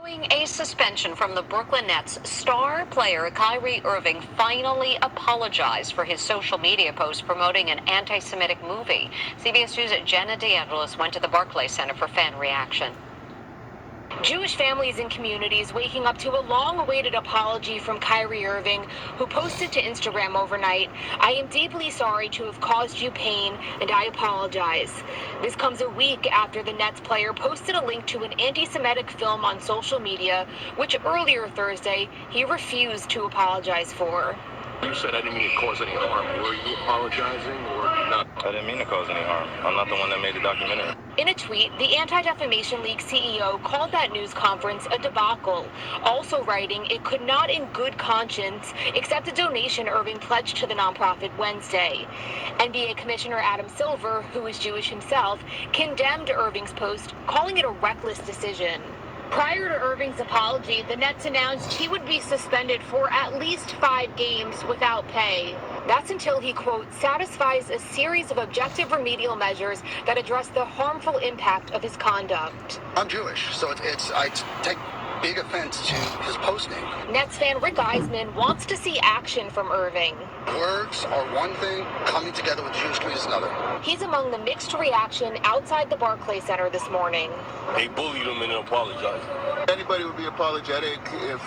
Following a suspension from the Brooklyn Nets, star player Kyrie Irving finally apologized for his social media post promoting an anti-Semitic movie. CBS News' Jenna DeAngelis went to the Barclays Center for fan reaction. Jewish families and communities waking up to a long-awaited apology from Kyrie Irving, who posted to Instagram overnight, "I am deeply sorry to have caused you pain, and I apologize." This comes a week after the Nets player posted a link to an anti-Semitic film on social media, which earlier Thursday he refused to apologize for. You said I didn't mean to cause any harm. Were you apologizing or not? I didn't mean to cause any harm. I'm not the one that made the documentary. In a tweet, the Anti-Defamation League CEO called that news conference a debacle, also writing it could not in good conscience accept a donation Irving pledged to the nonprofit Wednesday. NBA Commissioner Adam Silver, who is Jewish himself, condemned Irving's post, calling it a reckless decision. Prior to Irving's apology, the Nets announced he would be suspended for at least 5 games without pay. That's until he, quote, satisfies a series of objective remedial measures that address the harmful impact of his conduct. I'm Jewish, so I take big offense to his posting. Nets fan Rick Eisman wants to see action from Irving. Words are one thing, coming together with the Jewish community is another. He's among the mixed reaction outside the Barclays Center this morning. They bullied him and apologized. Anybody would be apologetic if,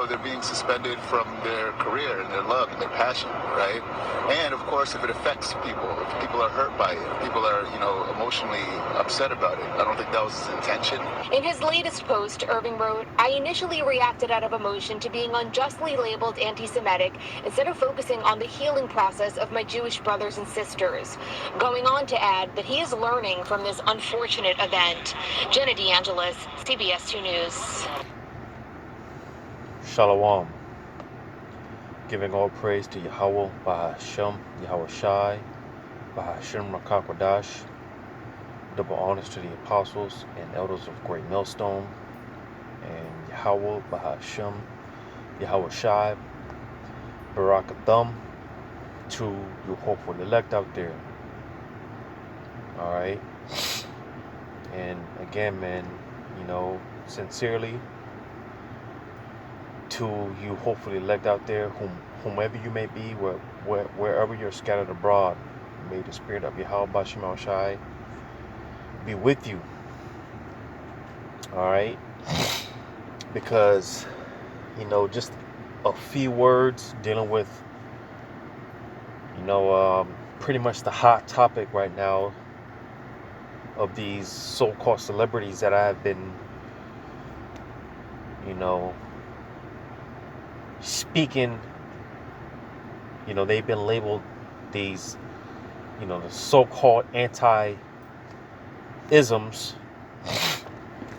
they're being suspended from their career and their love and their passion, right? And, of course, if it affects people, if people are hurt by it, if people are, emotionally upset about it. I don't think that was his intention. In his latest post, Irving wrote, "I initially reacted out of emotion to being unjustly labeled anti-Semitic instead of focusing on the healing process of my Jewish brothers and sisters," going on to add that he is learning from this unfortunate event. Jenna DeAngelis, CBS 2 News. Shalom. Giving all praise to Yahweh, Bahashem, Yahweh Shai, Bahashem Rakakwadash. Double honors to the apostles and elders of Great Millstone. And Yahweh, Bahashem, Yahweh Shai, Barakathum to you hopeful elect out there. Alright. And again, man, sincerely to you hopefully elect out there, whomever you may be, wherever you're scattered abroad, may the spirit of Yahweh Bashim Shai be with you. Alright? Because, just a few words dealing with, pretty much the hot topic right now of these so-called celebrities that I have been, speaking, they've been labeled these, the so-called anti-isms,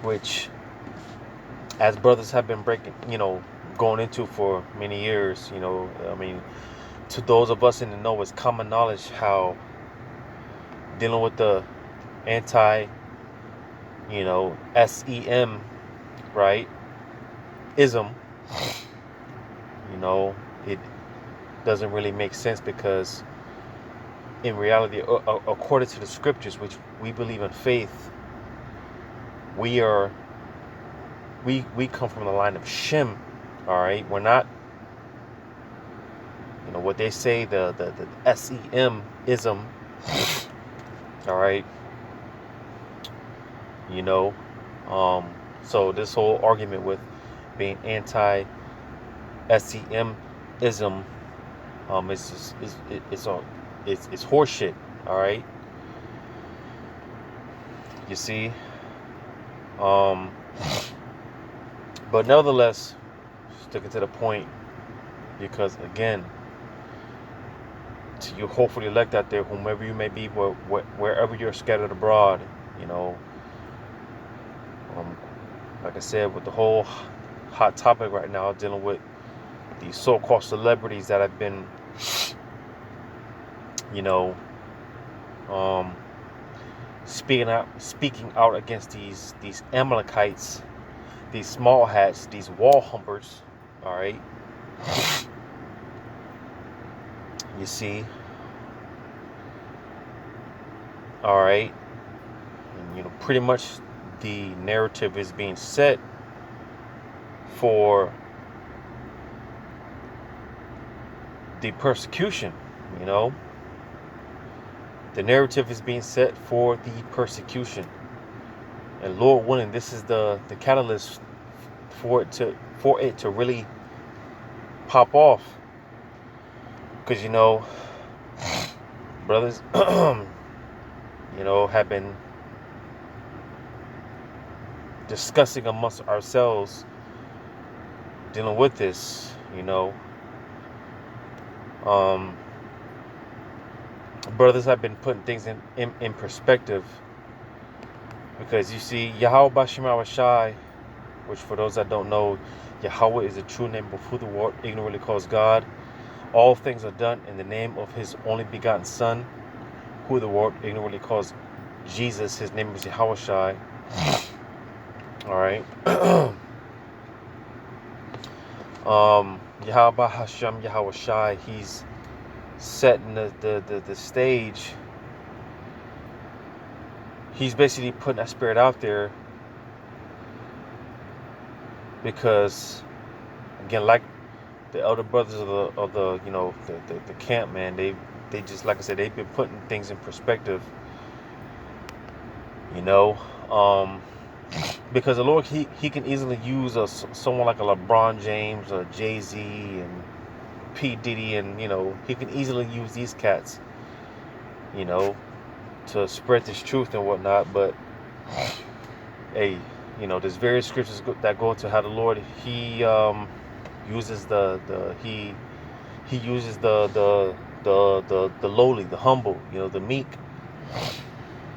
which, as brothers have been going into for many years, to those of us in the know, it's common knowledge how dealing with the anti, SEM, right, ism, it doesn't really make sense, because in reality, according to the scriptures, which we believe in faith, we come from the line of Shem. All right, we're not, what they say, the SEM ism. All right, so this whole argument with being anti SEM ism, it's horseshit. All right, you see, but nevertheless, sticking to the point, because again, to you hopefully elect out there, whomever you may be, wherever you're scattered abroad, like I said, with the whole hot topic right now, dealing with these so-called celebrities that have been, speaking out against these Amalekites, these small hats, these wall humpers. All right, you see, all right, and pretty much the narrative is being set for the persecution. You know, the narrative is being set for the persecution, and Lord willing, this is the catalyst for it to really pop off. Because you know, brothers, you know, have been discussing amongst ourselves, dealing with this. You know, brothers have been putting things in perspective, because you see, Yahweh Bashim Shai, which for those that don't know, Yahweh is the true name of who the world ignorantly calls God. All things are done in the name of his only begotten Son, who the world ignorantly calls Jesus. His name is Yahweh Shai. Alright. Yahweh Hashem Yahweh Shai, he's setting the stage. He's basically putting that spirit out there, because again, like the elder brothers of the you know, the camp, man, they just, like I said, they've been putting things in perspective, you know, because the Lord, he can easily use someone like a LeBron James or Jay-Z and P. Diddy, and you know, he can easily use these cats, you know, to spread this truth and whatnot. But hey, you know, there's various scriptures that go into how the Lord, he uses he uses the lowly, the humble, you know, the meek,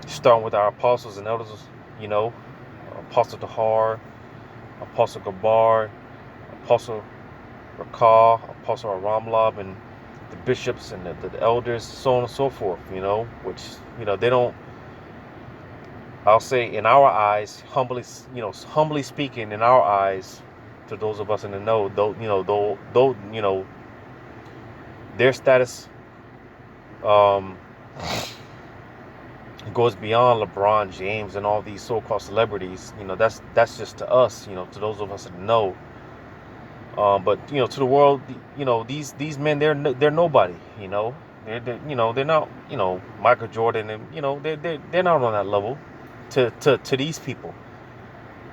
starting with our apostles and elders, you know, Apostle Tahar, Apostle Gabar, Apostle Rakah, Apostle Aramlab, and the bishops and the elders, so on and so forth, you know, which, you know, they don't, I'll say, in our eyes, humbly, you know, humbly speaking, in our eyes, to those of us in the know, though, you know, their status goes beyond LeBron James and all these so-called celebrities. You know, that's just to us, you know, to those of us that know. But you know, to the world, you know, these men, they're nobody. You know, they're you know, they're not, you know, Michael Jordan, and you know, they're not on that level to these people.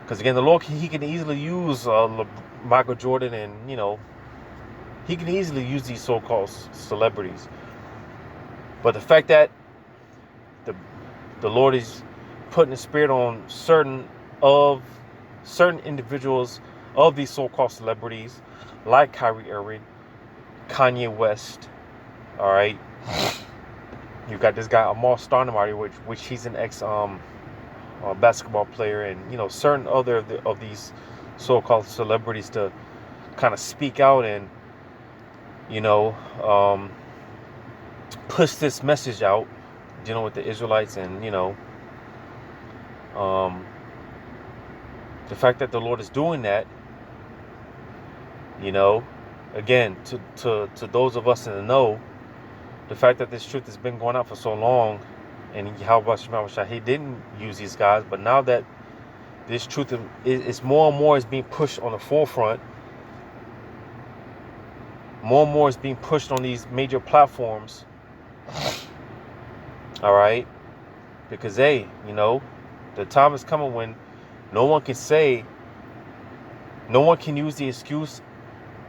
Because again, the Lord, he can easily use Michael Jordan, and you know, he can easily use these so-called celebrities. But the fact that the Lord is putting the spirit on certain individuals of these so-called celebrities, like Kyrie Irving, Kanye West. All right, you got this guy Amar Stoudemire, which he's an ex basketball player, and you know, certain other of these so-called celebrities to kind of speak out and, you know, push this message out, dealing with the Israelites. And you know, the fact that the Lord is doing that, you know, again, to those of us in the know, the fact that this truth has been going out for so long, and Yahweh, he didn't use these guys, but now that this truth is more and more is being pushed on the forefront, more and more is being pushed on these major platforms. All right, because hey, you know, the time is coming when no one can use the excuse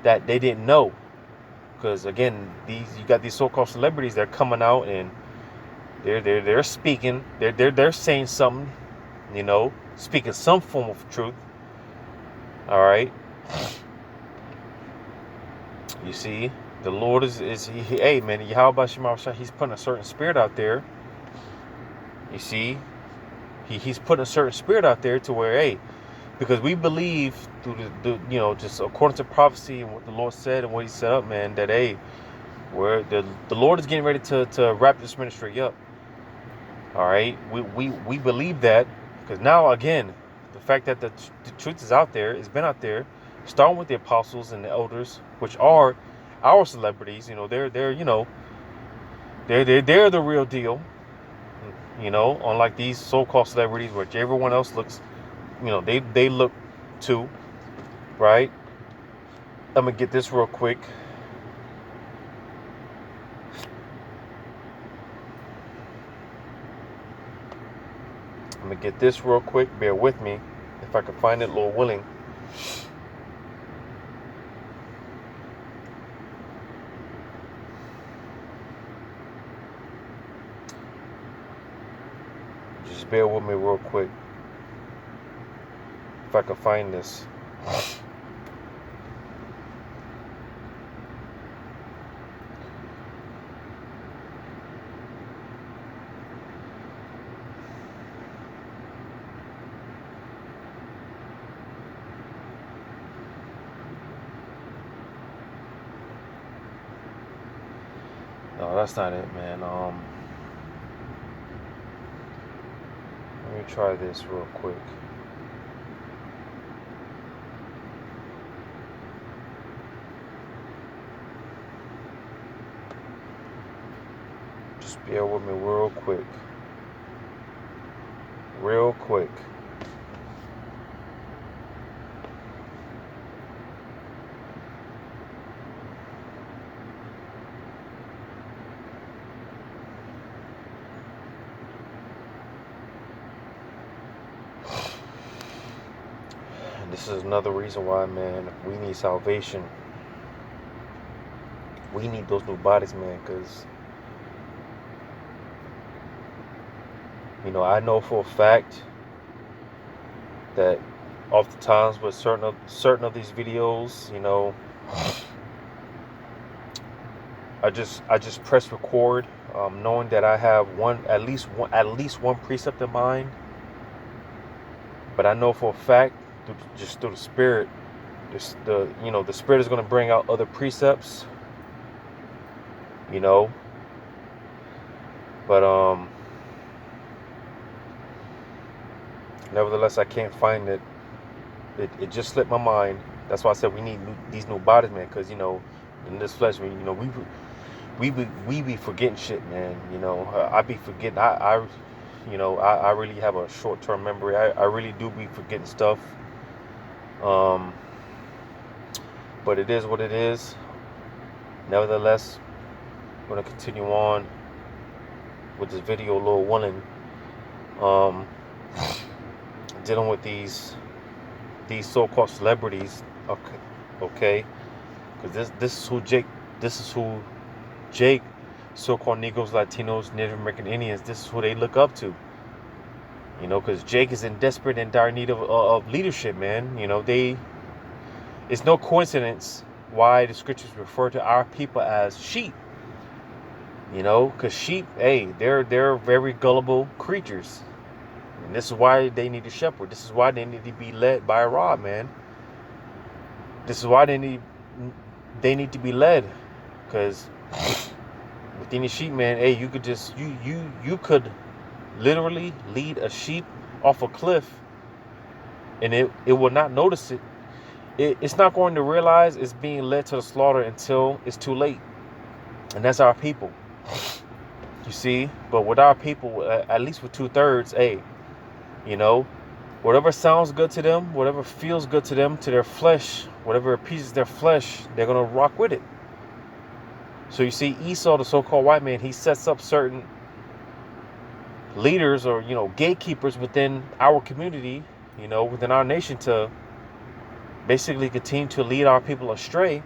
that they didn't know. Because again, you got these so-called celebrities, they're coming out and they're speaking, they're saying something, you know, speaking some form of truth. All right, you see, the Lord is hey man, Yahweh Shema, he's putting a certain spirit out there. You see, he's putting a certain spirit out there to where, hey, because we believe through the you know, just according to prophecy and what the Lord said and what he set up, man, that hey, where the Lord is getting ready to wrap this ministry up. All right, we believe that, because now again, the fact that the truth is out there, it's been out there, starting with the apostles and the elders, which are our celebrities. You know, they're you know, they're the real deal. You know, unlike these so-called celebrities, which everyone else looks, you know, they look to. right? I'm gonna get this real quick. I'm gonna get this real quick. Bear with me if I can find it, Lord willing. Just bear with me real quick if I can find this. No, that's not it, man. Let me try this real quick. Just bear with me real quick. Real quick. And this is another reason why, man, we need salvation. We need those new bodies, man, because, you know, I know for a fact that oftentimes with certain of these videos, you know, I just press record, knowing that I have at least one precept in mind. But I know for a fact, through the Spirit, the Spirit is going to bring out other precepts, you know. But nevertheless, I can't find it. It just slipped my mind. That's why I said we need these new bodies, man. Because, you know, in this flesh, you know, we be forgetting shit, man. You know, I be forgetting. I really have a short-term memory. I really do be forgetting stuff. But it is what it is. Nevertheless, I'm gonna continue on with this video, Lord willing. Dealing with these so-called celebrities. Okay, because this is who Jake, so-called Negroes, Latinos, Native American Indians, this is who they look up to. You know, because Jake is in desperate and dire need of leadership, man. You know, it's no coincidence why the scriptures refer to our people as sheep. You know, because sheep, hey, they're very gullible creatures. And this is why they need a shepherd. This is why they need to be led by a rod, man. This is why they need to be led. Because within the sheep, man, hey, you could literally lead a sheep off a cliff and it will not notice it. It's not going to realize it's being led to the slaughter until it's too late. And that's our people. You see? But with our people, at least with 2/3, hey, you know, whatever sounds good to them, whatever feels good to them, to their flesh, whatever appeases their flesh, they're going to rock with it. So you see, Esau, the so-called white man, he sets up certain leaders or, you know, gatekeepers within our community, you know, within our nation to basically continue to lead our people astray.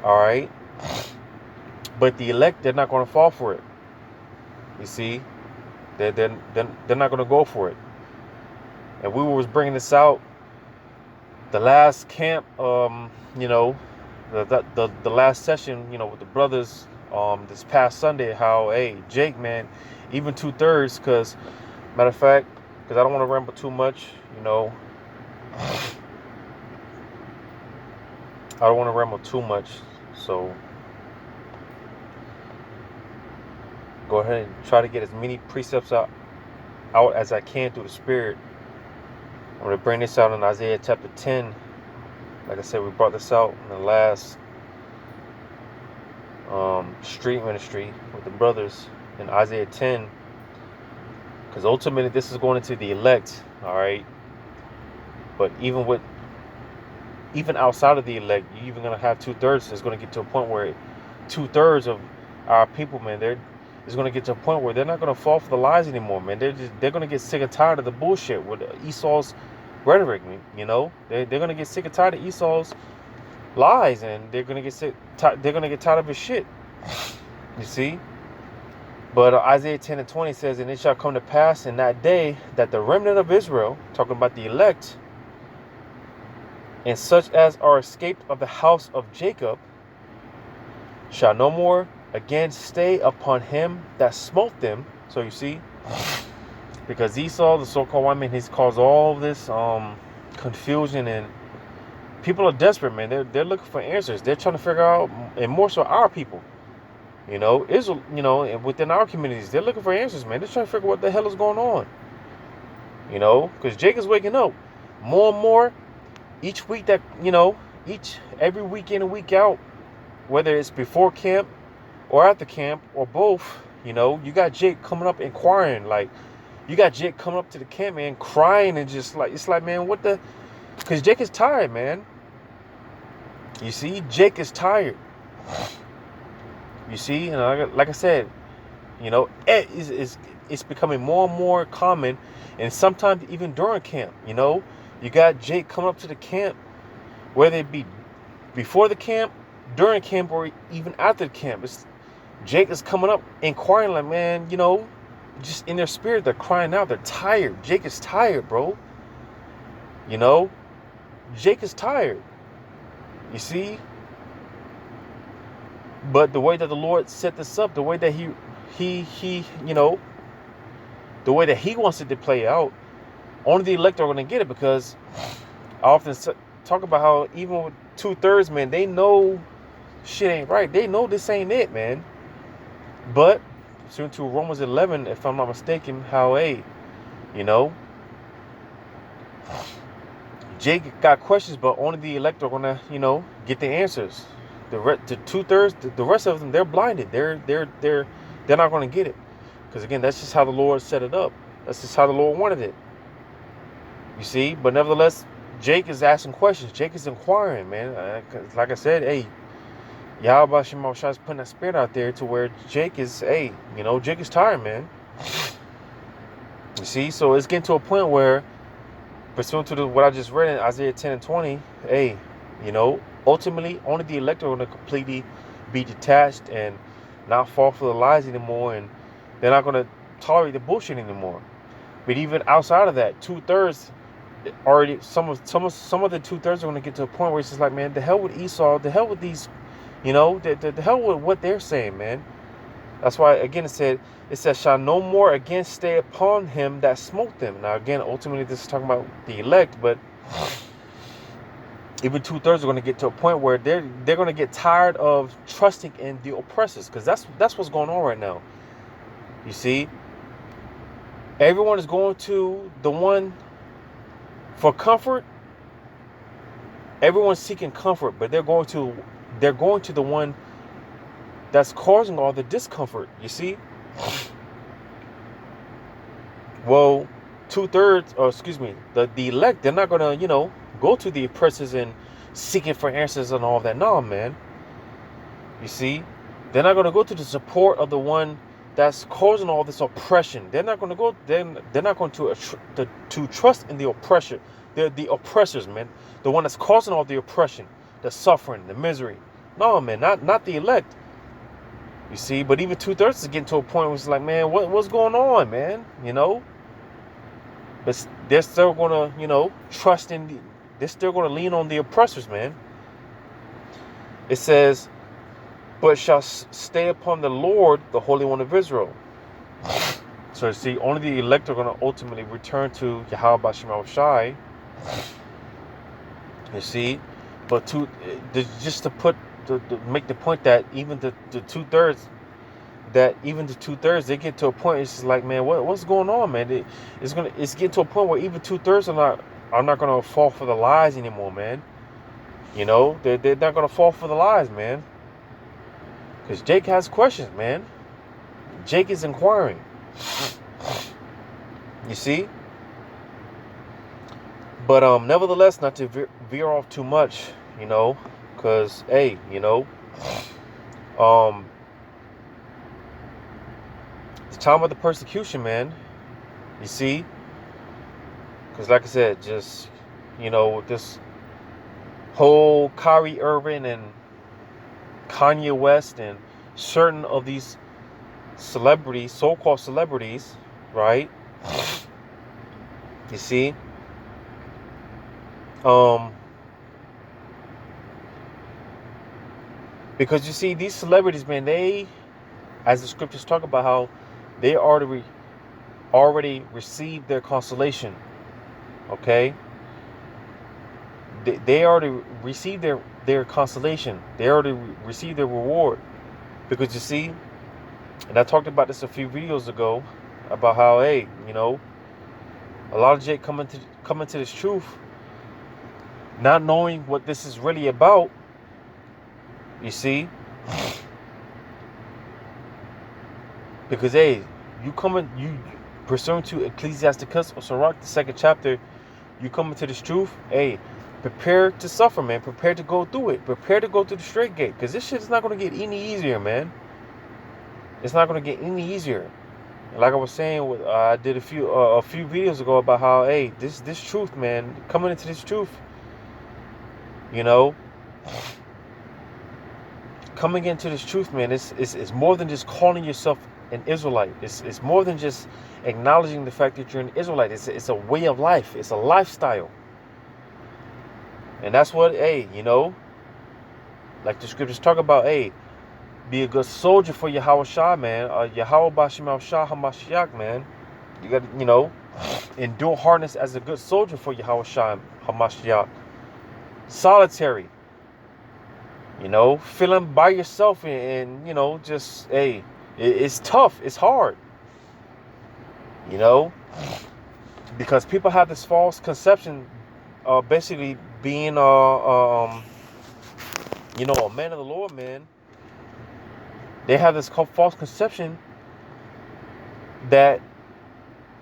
All right. But the elect, they're not going to fall for it. You see, they're not going to go for it. And we was bringing this out the last camp, you know, the last session, you know, with the brothers, this past Sunday, how, hey, Jake, man, even 2/3, because, matter of fact, because I don't want to ramble too much, you know, I don't want to ramble too much, so go ahead and try to get as many precepts out as I can through the Spirit. I'm going to bring this out in Isaiah chapter 10. Like I said, we brought this out in the last street ministry with the brothers in Isaiah 10. Because ultimately this is going into the elect, all right? But even with even outside of the elect, you're even gonna have 2/3. It's gonna get to a point where 2/3 of our people, man, it's gonna get to a point where they're not gonna fall for the lies anymore, man. They're gonna get sick and tired of the bullshit with Esau's rhetoric, you know. They're gonna get sick and tired of Esau's lies, and they're gonna get they're gonna get tired of his shit. You see. But Isaiah 10:20 says, "And it shall come to pass in that day that the remnant of Israel," talking about the elect, "and such as are escaped of the house of Jacob, shall no more again stay upon him that smote them." So you see, because Esau, the so-called white man, he's caused all this confusion, and people are desperate, man. They're looking for answers. They're trying to figure out, and more so our people. You know, Israel, you know, and within our communities, they're looking for answers, man. They're trying to figure what the hell is going on. You know, because Jake is waking up more and more each week that, you know, every week in and week out, whether it's before camp or after camp or both, you know, you got Jake coming up inquiring. Like, you got Jake coming up to the camp, man, crying and just like, it's like, man, what the, because Jake is tired, man. You see, Jake is tired. You see, and like I said, you know, it's becoming more and more common, and sometimes even during camp, you know, you got Jake coming up to the camp, whether it be before the camp, during camp, or even after the camp. Jake is coming up inquiring, like, man, you know, just in their spirit, they're crying out, they're tired. Jake is tired, bro. You know, Jake is tired. You see. But the way that the Lord set this up, the way that he, you know, the way that he wants it to play out, only the elect are going to get it, because I often talk about how even with 2/3, man, they know shit ain't right. They know this ain't it, man. But pursuant to Romans 11, if I'm not mistaken, how you know, Jake got questions, but only the elect are going to, you know, get the answers. The 2/3, the rest of them, they're blinded. They're not going to get it, because again, that's just how the Lord set it up. That's just how the Lord wanted it. You see, but nevertheless, Jake is asking questions. Jake is inquiring, man. Like I said, Yahweh Shema Shai is putting that spirit out there to where Jake is, you know, Jake is tired, man. You see, so it's getting to a point where, pursuant to what I just read in Isaiah 10:20, you know, ultimately, only the elect are going to completely be detached and not fall for the lies anymore, and they're not going to tolerate the bullshit anymore. But even outside of that, 2/3 already, some of the 2/3 are going to get to a point where it's just like, man, the hell with Esau, the hell with these, you know, the hell with what they're saying, man. That's why, again, it says, shall no more again stay upon him that smote them. Now, again, ultimately, this is talking about the elect, but even 2/3 are going to get to a point where they're going to get tired of trusting in the oppressors, because that's what's going on right now. You see, everyone is going to the one for comfort. Everyone's seeking comfort, but they're going to the one that's causing all the discomfort. You see, well, 2/3, or excuse me, the elect, they're not going to, you know, go to the oppressors and seeking for answers and all that. No, man. You see, they're not going to go to the support of the one that's causing all this oppression. They're not going to go. They're not going to trust in the oppressor. They're the oppressors, man. The one that's causing all the oppression, the suffering, the misery. No, man, not the elect. You see, but even 2/3 is getting to a point where it's like, man, what's going on, man? You know. But they're still going to, you know, trust in they're still going to lean on the oppressors, man. It says, but shall stay upon the Lord, the Holy One of Israel. So you see, only the elect are going to ultimately return to Yahweh Shema Shai. You see, but just to make the point that even the 2/3, they get to a point, it's just like, man, what's going on, man? It's getting to a point where even 2/3 are not going to fall for the lies anymore, man. You know, they're not going to fall for the lies, man. Because Jake has questions, man. Jake is inquiring. You see? But nevertheless, not to veer off too much, because hey, um, the time of the persecution, man. You see, because like I said, just with this whole Kyrie Irving and Kanye West and certain of these celebrities, so-called celebrities, right? You see, because you see these celebrities, man, they, as the scriptures talk about how they already received their consolation. Okay, they already received their consolation. They already received their reward. Because you see, and I talked about this a few videos ago about how, hey, a lot of Jake coming to this truth, not knowing what this is really about. You see, because hey, you pursuant to Ecclesiasticus or Sirach, the 2nd chapter, you come into this truth. Hey, prepare to suffer, man. Prepare to go through it. Prepare to go through the straight gate, because this shit is not going to get any easier, man. It's not going to get any easier. Like I was saying, I did a few videos ago about how, hey, this truth, man, coming into this truth, coming into this truth, man, it's more than just calling yourself an Israelite. It's more than just acknowledging the fact that you're an Israelite. It's a way of life. It's a lifestyle. And that's what, hey, like the scriptures talk about, hey, be a good soldier for Yahweh Shah, man. Yahweh Bashim Shah Hamashiach, man. You got to, endure hardness as a good soldier for Yahweh Shah Hamashiach. Solitary. Feeling by yourself and just, hey, it's tough. It's hard. Because people have this false conception, basically being, a man of the Lord, man. They have this false conception that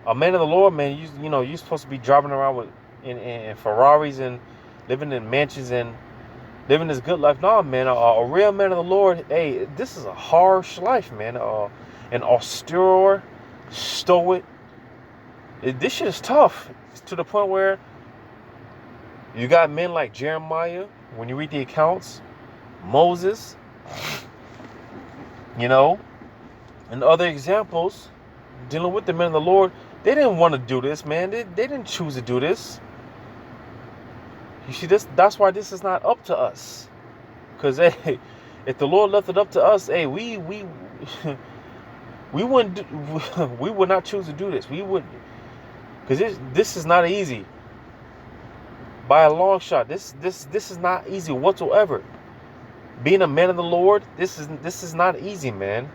a man of the Lord, man, you're supposed to be driving around in Ferraris and living in mansions and living this good life. No, man, a real man of the Lord, hey, this is a harsh life, man. An austere, stoic. This shit is tough. It's to the point where you got men like Jeremiah, when you read the accounts, Moses, and other examples dealing with the men of the Lord. They didn't want to do this, man. They didn't choose to do this. You see, that's why this is not up to us. Because, hey, if the Lord left it up to us, hey, we would not choose to do this. We wouldn't. Because this is not easy. By a long shot. This is not easy whatsoever. Being a man of the Lord, this is not easy, man.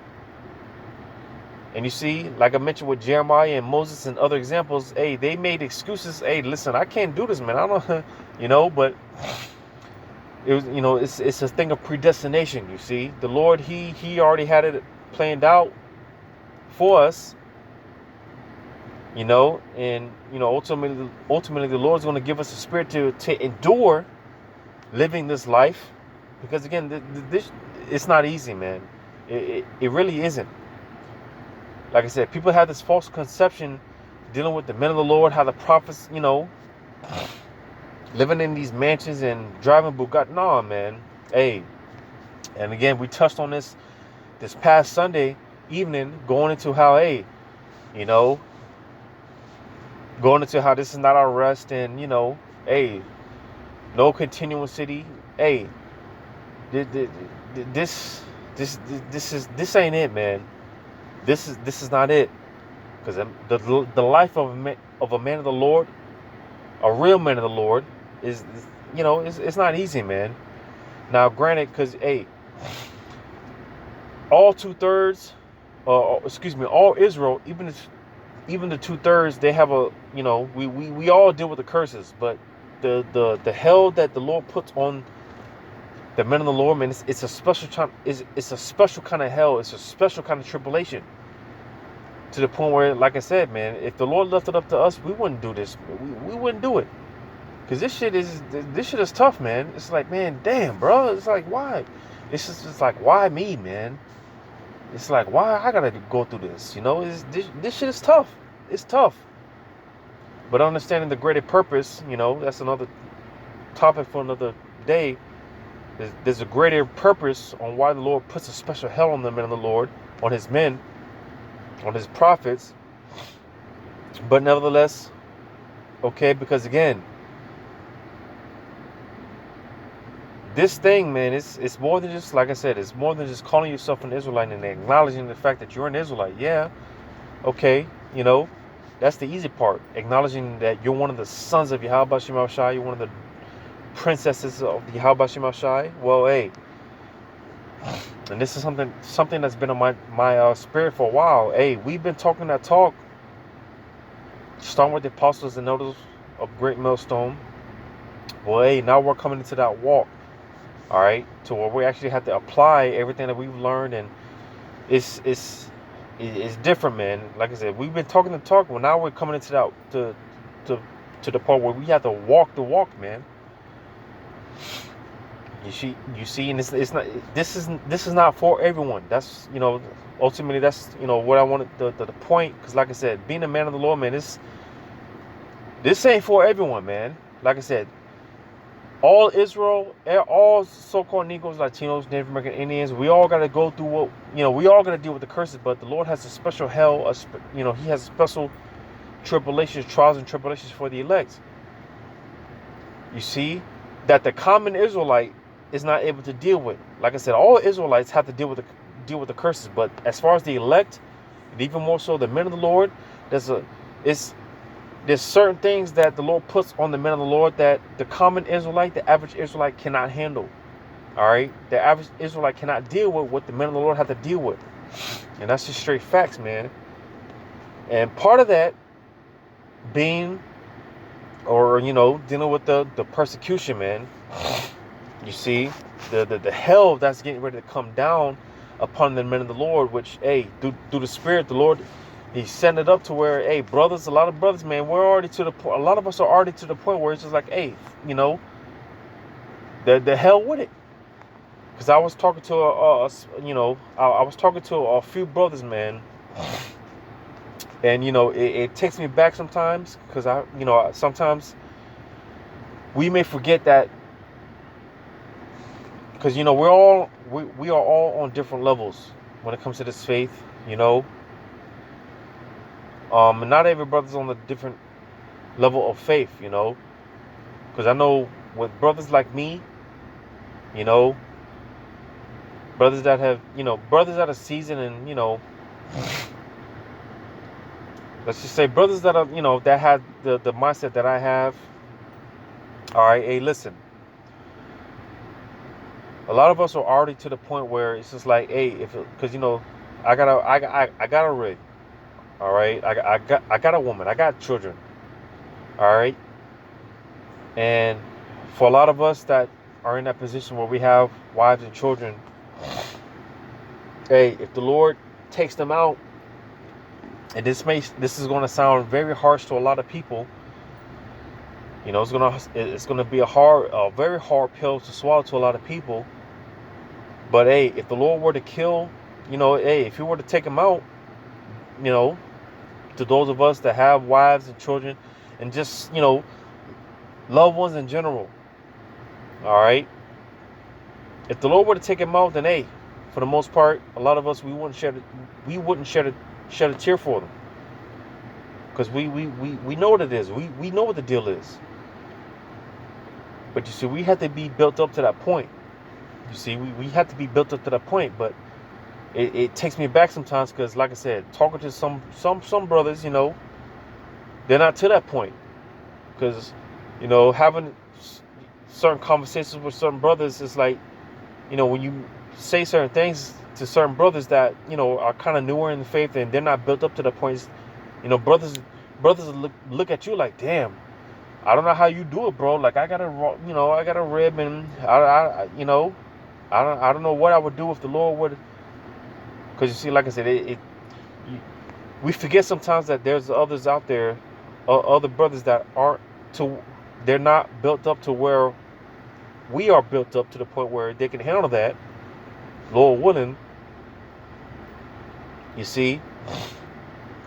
And you see, like I mentioned with Jeremiah and Moses and other examples, hey, they made excuses. Hey, listen, I can't do this, man. I don't, but it was, it's a thing of predestination. You see, the Lord, he already had it planned out for us. And ultimately, the Lord's going to give us a spirit to endure living this life, because again, this it's not easy, man. It really isn't. Like I said, people have this false conception dealing with the men of the Lord, how the prophets, living in these mansions and driving Bugatti. No, man. Hey, and again, we touched on this past Sunday evening, going into how, hey, going into how this is not our rest, and hey, no continuing city. Hey, this ain't it, man. This is not it. Because the life of a man of the Lord, a real man of the Lord, is it's not easy, man. Now, granted, because hey, all 2/3, all Israel, even the 2/3, they have a we all deal with the curses, but the hell that the Lord puts on the men of the Lord, man, it's a special time. It's a special kind of hell. It's a special kind of tribulation. To the point where, like I said, man, if the Lord left it up to us, we wouldn't do this. We wouldn't do it. Because this shit is tough, man. It's like, man, damn, bro. It's like, why? It's like, why me, man? It's like, why I gotta go through this? You know, this shit is tough. It's tough. But understanding the greater purpose, you know, that's another topic for another day. There's a greater purpose on why the Lord puts a special hell on the men of the Lord, on his men, on his prophets. But nevertheless, okay, because again, this thing, man, it's more than just, like I said, it's more than just calling yourself an Israelite and acknowledging the fact that you're an Israelite. Yeah, okay, you know, that's the easy part. Acknowledging that you're one of the sons of Yahweh Shema Shai, you're one of the princesses of the Yahweh Shema Shai. Well, hey, and this is something that's been on my spirit for a while. Hey, we've been talking that talk, starting with the apostles and elders of Great Millstone. Well, hey, now we're coming into that walk. All right, to where we actually have to apply everything that we've learned, and it's different, man. Like I said, we've been talking the talk. Well, now we're coming into that to the part where we have to walk the walk, man. You see, and it's not. This is not for everyone. That's, you know, ultimately that's, you know, what I wanted the point. Because like I said, being a man of the Lord, man, this ain't for everyone, man. Like I said, all Israel, all so-called Negroes, Latinos, Native American Indians, we all got to go through what, you know, we all got to deal with the curses, but the Lord has a special hell, you know, he has special tribulations, trials and tribulations for the elect. You see, that the common Israelite is not able to deal with. Like I said, all Israelites have to deal with the curses, but as far as the elect, and even more so the men of the Lord, there's certain things that the Lord puts on the men of the Lord that the common Israelite, the average Israelite cannot handle. All right? The average Israelite cannot deal with what the men of the Lord have to deal with. And that's just straight facts, man. And part of that being, or, you know, dealing with the persecution, man. You see, the hell that's getting ready to come down upon the men of the Lord, which, hey, through the Spirit, the Lord, He's setting it up to where, hey, brothers, a lot of brothers, man, we're already to the point. A lot of us are already to the point where it's just like, hey, you know, the hell with it. Because I was talking to I was talking to a few brothers, man, and you know, it takes me back sometimes, because sometimes we may forget that, because, you know, we are all on different levels when it comes to this faith, you know. And not every brother's on a different level of faith, you know. Because I know with brothers like me, you know, brothers that have, you know, brothers that are seasoned, and, you know, let's just say brothers that are, you know, that have the mindset that I have. All right, hey, listen. A lot of us are already to the point where it's just like, hey, because, you know, I got a rig. All right, I got a woman, I got children. All right, and for a lot of us that are in that position where we have wives and children, hey, if the Lord takes them out, and this is going to sound very harsh to a lot of people, you know, it's gonna be a very hard pill to swallow to a lot of people. But hey, if the Lord were to kill, you know, hey, if He were to take them out, you know, to those of us that have wives and children, and just, you know, loved ones in general, all right, if the Lord were to take him out, then hey, for the most part, a lot of us, we wouldn't shed a tear for them, because we know what it is. We know what the deal is. But you see, we have to be built up to that point. You see, we have to be built up to that point. But it takes me back sometimes, because like I said, talking to some brothers, you know, they're not to that point, because, you know, having certain conversations with certain brothers is like, you know, when you say certain things to certain brothers that, you know, are kind of newer in the faith, and they're not built up to the point, you know, brothers look at you like, damn, I don't know how you do it, bro. Like, I got a rib, and I you know, I don't know what I would do if the Lord would. Because you see, like I said, we forget sometimes that there's others out there, other brothers that aren't to they're not built up to where we are built up to the point where they can handle that, Lord willing. You see,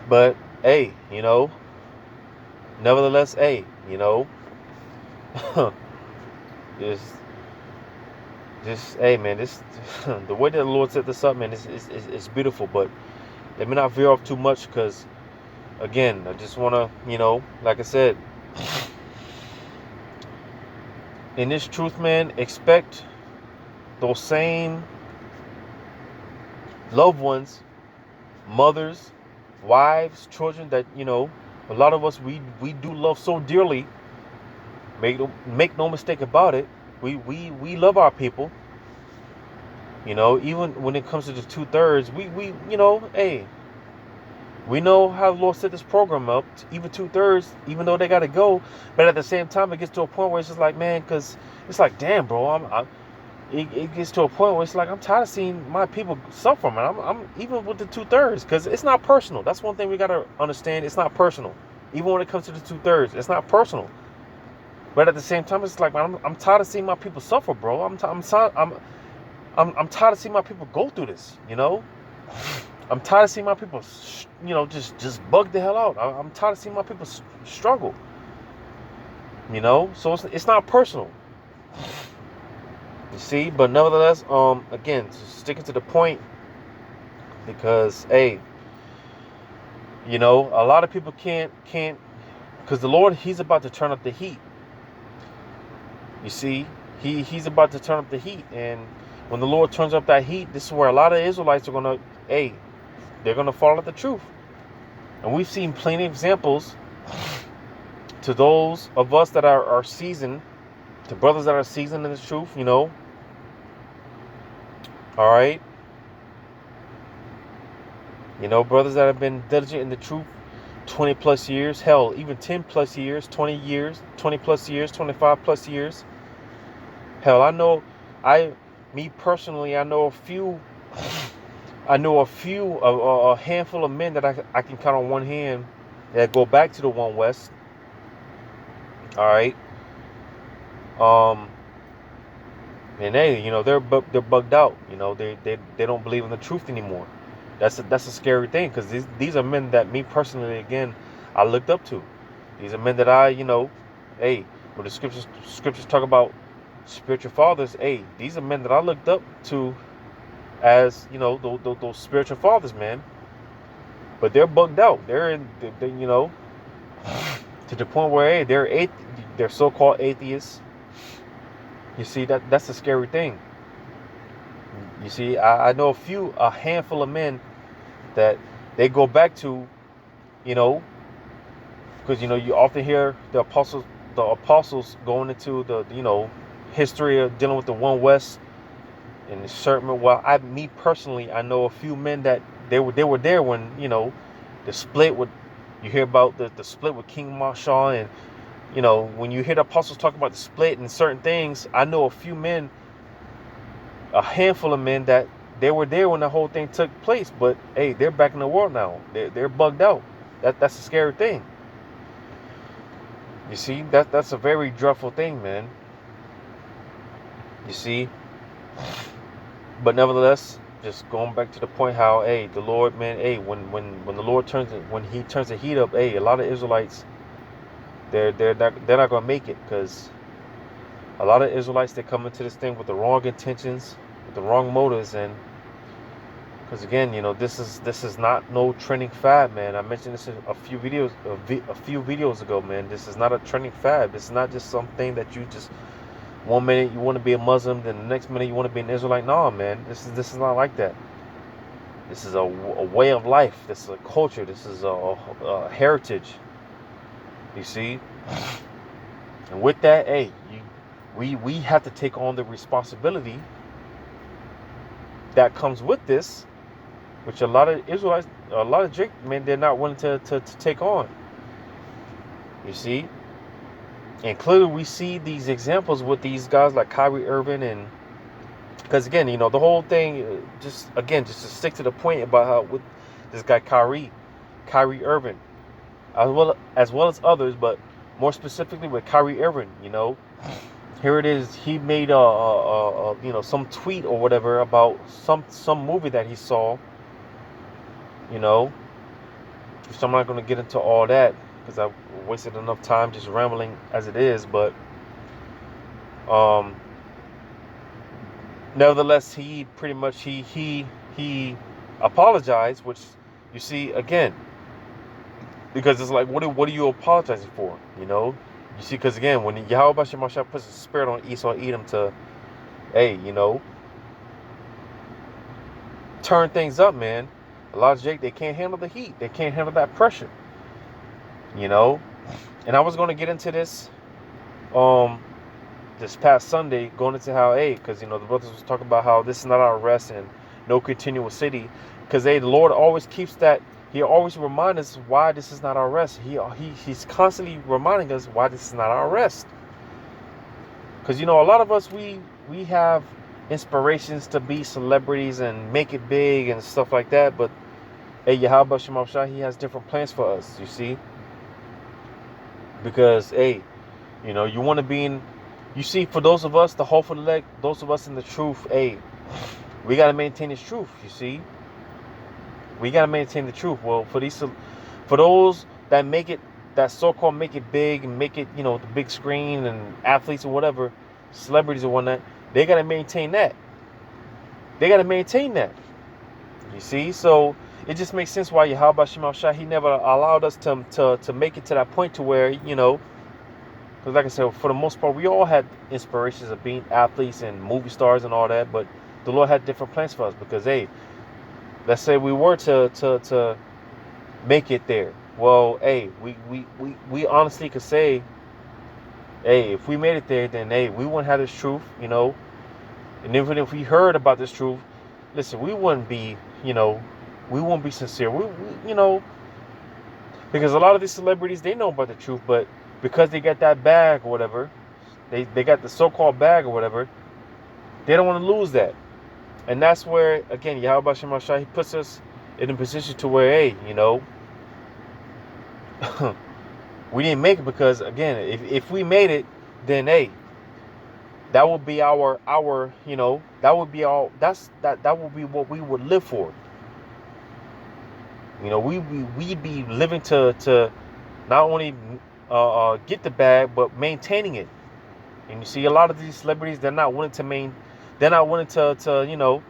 but hey, nevertheless, hey, just, hey, man, this the way that the Lord set this up, man, is beautiful. But let me not veer off too much, because again, I just want to, like I said, in this truth, man, expect those same loved ones, mothers, wives, children that, a lot of us, we do love so dearly. Make no mistake about it. We love our people. Even when it comes to the 2/3, we hey, we know how the Lord set this program up. Even 2/3, even though they got to go, but at the same time, it gets to a point where it's just like, man, because it's like, damn, bro, it gets to a point where it's like, I'm tired of seeing my people suffer, man. I'm even with the 2/3, because it's not personal. That's one thing we got to understand. It's not personal. Even when it comes to the 2/3, it's not personal. But at the same time, it's like, man, I'm tired of seeing my people suffer, bro. I'm tired of seeing my people go through this. I'm tired of seeing my people, just bug the hell out. I'm tired of seeing my people struggle. So it's not personal. You see, but nevertheless, again, sticking to the point, because hey, a lot of people can't, because the Lord, He's about to turn up the heat. You see, He's about to turn up the heat, and when the Lord turns up that heat, this is where a lot of Israelites are gonna, they're gonna follow the truth, and we've seen plenty of examples. To those of us that are seasoned, to brothers that are seasoned in the truth, all right, brothers that have been diligent in the truth 20 plus years, hell, even 10 plus years, 20 years, 20 plus years, 25 plus years. Hell, me personally, I know a handful of men that I can count on one hand that go back to the One West. All right. And they're bugged out. They don't believe in the truth anymore. That's a scary thing, because these are men that me personally, again, I looked up to. These are men that hey, when the scriptures talk about spiritual fathers, hey, these are men that I looked up to as those spiritual fathers, man. But they're bugged out. They're to the point where, hey, they're so-called atheists. You see, that's a scary thing. You see, I know a handful of men that they go back to, because you often hear the apostles going into the history of dealing with the One West and the certain. Well, me personally, I know a few men that they were there when the split with. You hear about the split with King Marshall, and when you hear the apostles talk about the split and certain things, I know a handful of men that they were there when the whole thing took place. But hey, they're back in the world now. They're bugged out. That's a scary thing. You see, that's a very dreadful thing, man. You see, but nevertheless, just going back to the point how, hey, the Lord, man, hey, when the Lord He turns the heat up, hey, a lot of Israelites, they're not gonna make it, because a lot of Israelites, they come into this thing with the wrong intentions, with the wrong motives, and because again, this is not no trending fad, man. I mentioned this in a few videos ago, man. This is not a trending fad. This is not just something that you just, one minute you want to be a Muslim, then the next minute you want to be an Israelite. No, man. This is not like that. This is a way of life. This is a culture. This is a heritage. You see? And with that, hey, we have to take on the responsibility that comes with this, which a lot of Israelites, a lot of Jake men, they're not willing to take on. You see? And clearly we see these examples with these guys like Kyrie Irving, and because again, the whole thing, just to stick to the point about how with this guy Kyrie Irving, as well as others, but more specifically with Kyrie Irving. You know, here it is. He made you know, some tweet or whatever about some movie that he saw. You know, so I'm not going to get into all that because I wasted enough time just rambling as it is. But nevertheless, he pretty much he apologized, which you see again, because it's like, what are you apologizing for? You know, you see, because again, when Yahweh Shemashah puts a spirit on Esau and Edom to, hey, you know, turn things up, man. A lot of Jake, they can't handle the heat. They can't handle that pressure. You know, and I was going to get into this, this past Sunday, going into how, hey, because, you know, the brothers was talking about how this is not our rest and no continual city, because, hey, the Lord always keeps that. He always reminds us why this is not our rest. He's constantly reminding us why this is not our rest. Because, you know, a lot of us, we have inspirations to be celebrities and make it big and stuff like that. But, hey, Yahweh Shemashah, he has different plans for us, you see. Because, hey, you know, you want to be in, you see, for those of us, the hope for the elect, those of us in the truth, hey, we got to maintain this truth, you see. We got to maintain the truth. Well, for those that make it, that so-called make it big and make it, you know, the big screen and athletes or whatever, celebrities or whatnot, they got to maintain that. They got to maintain that. You see? So it just makes sense why Yahweh Shemashah, he never allowed us to make it to that point to where, you know, because like I said, for the most part, we all had inspirations of being athletes and movie stars and all that, but the Lord had different plans for us because, hey, let's say we were to make it there. Well, hey, we honestly could say, hey, if we made it there, then, hey, we wouldn't have this truth, you know. And even if we heard about this truth, listen, we wouldn't be, you know, we won't be sincere. We you know, because a lot of these celebrities, they know about the truth, but because they got that bag or whatever, they got the so-called bag or whatever, they don't want to lose that. And that's where, again, Yahweh Shemashah, he puts us in a position to where, hey, you know, we didn't make it because, again, if we made it, then, hey, that would be our you know, that would be all, that would be what we would live for. You know, we'd be living to not only get the bag, but maintaining it. And you see a lot of these celebrities, they're not willing to they're not willing to you know,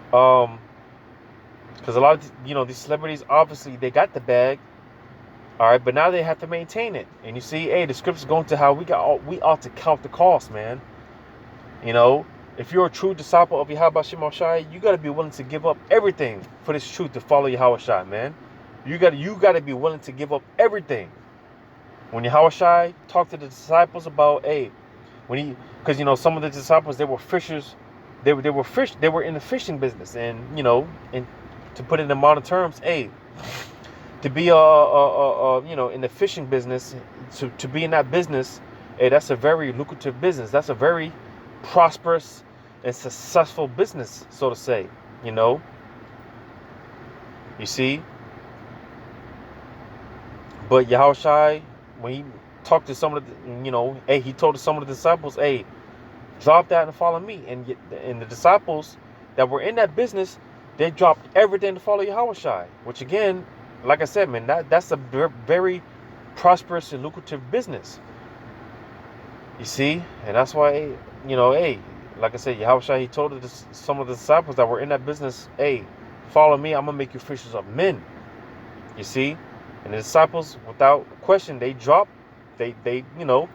because a lot of, you know, these celebrities, obviously they got the bag, all right, but now they have to maintain it. And you see, hey, the scripture's going to how we ought to count the cost, man. You know, if you're a true disciple of Yahweh Shemashah, you got to be willing to give up everything for this truth to follow Yahweh Shai, man. You got to be willing to give up everything. When Yahweh Shai talked to the disciples about, hey, because, you know, some of the disciples, they were fishers, they were in the fishing business, and, you know, and to put it in modern terms, hey, to be you know, in the fishing business, to be in that business, hey, that's a very lucrative business. That's a very prosperous and successful business, so to say. You know, you see. But Yahweh Shai, when he talked to some of the, you know, hey, he told some of the disciples, hey, drop that and follow me. And the disciples that were in that business, they dropped everything to follow Yahweh Shai, which again, like I said, man, that's a very prosperous and lucrative business. You see, and that's why, you know, hey, like I said, Yahweh Shai, he told some of the disciples that were in that business, hey, follow me, I'm gonna make you fishers of men. You see, and the disciples, without question, they dropped, they you know,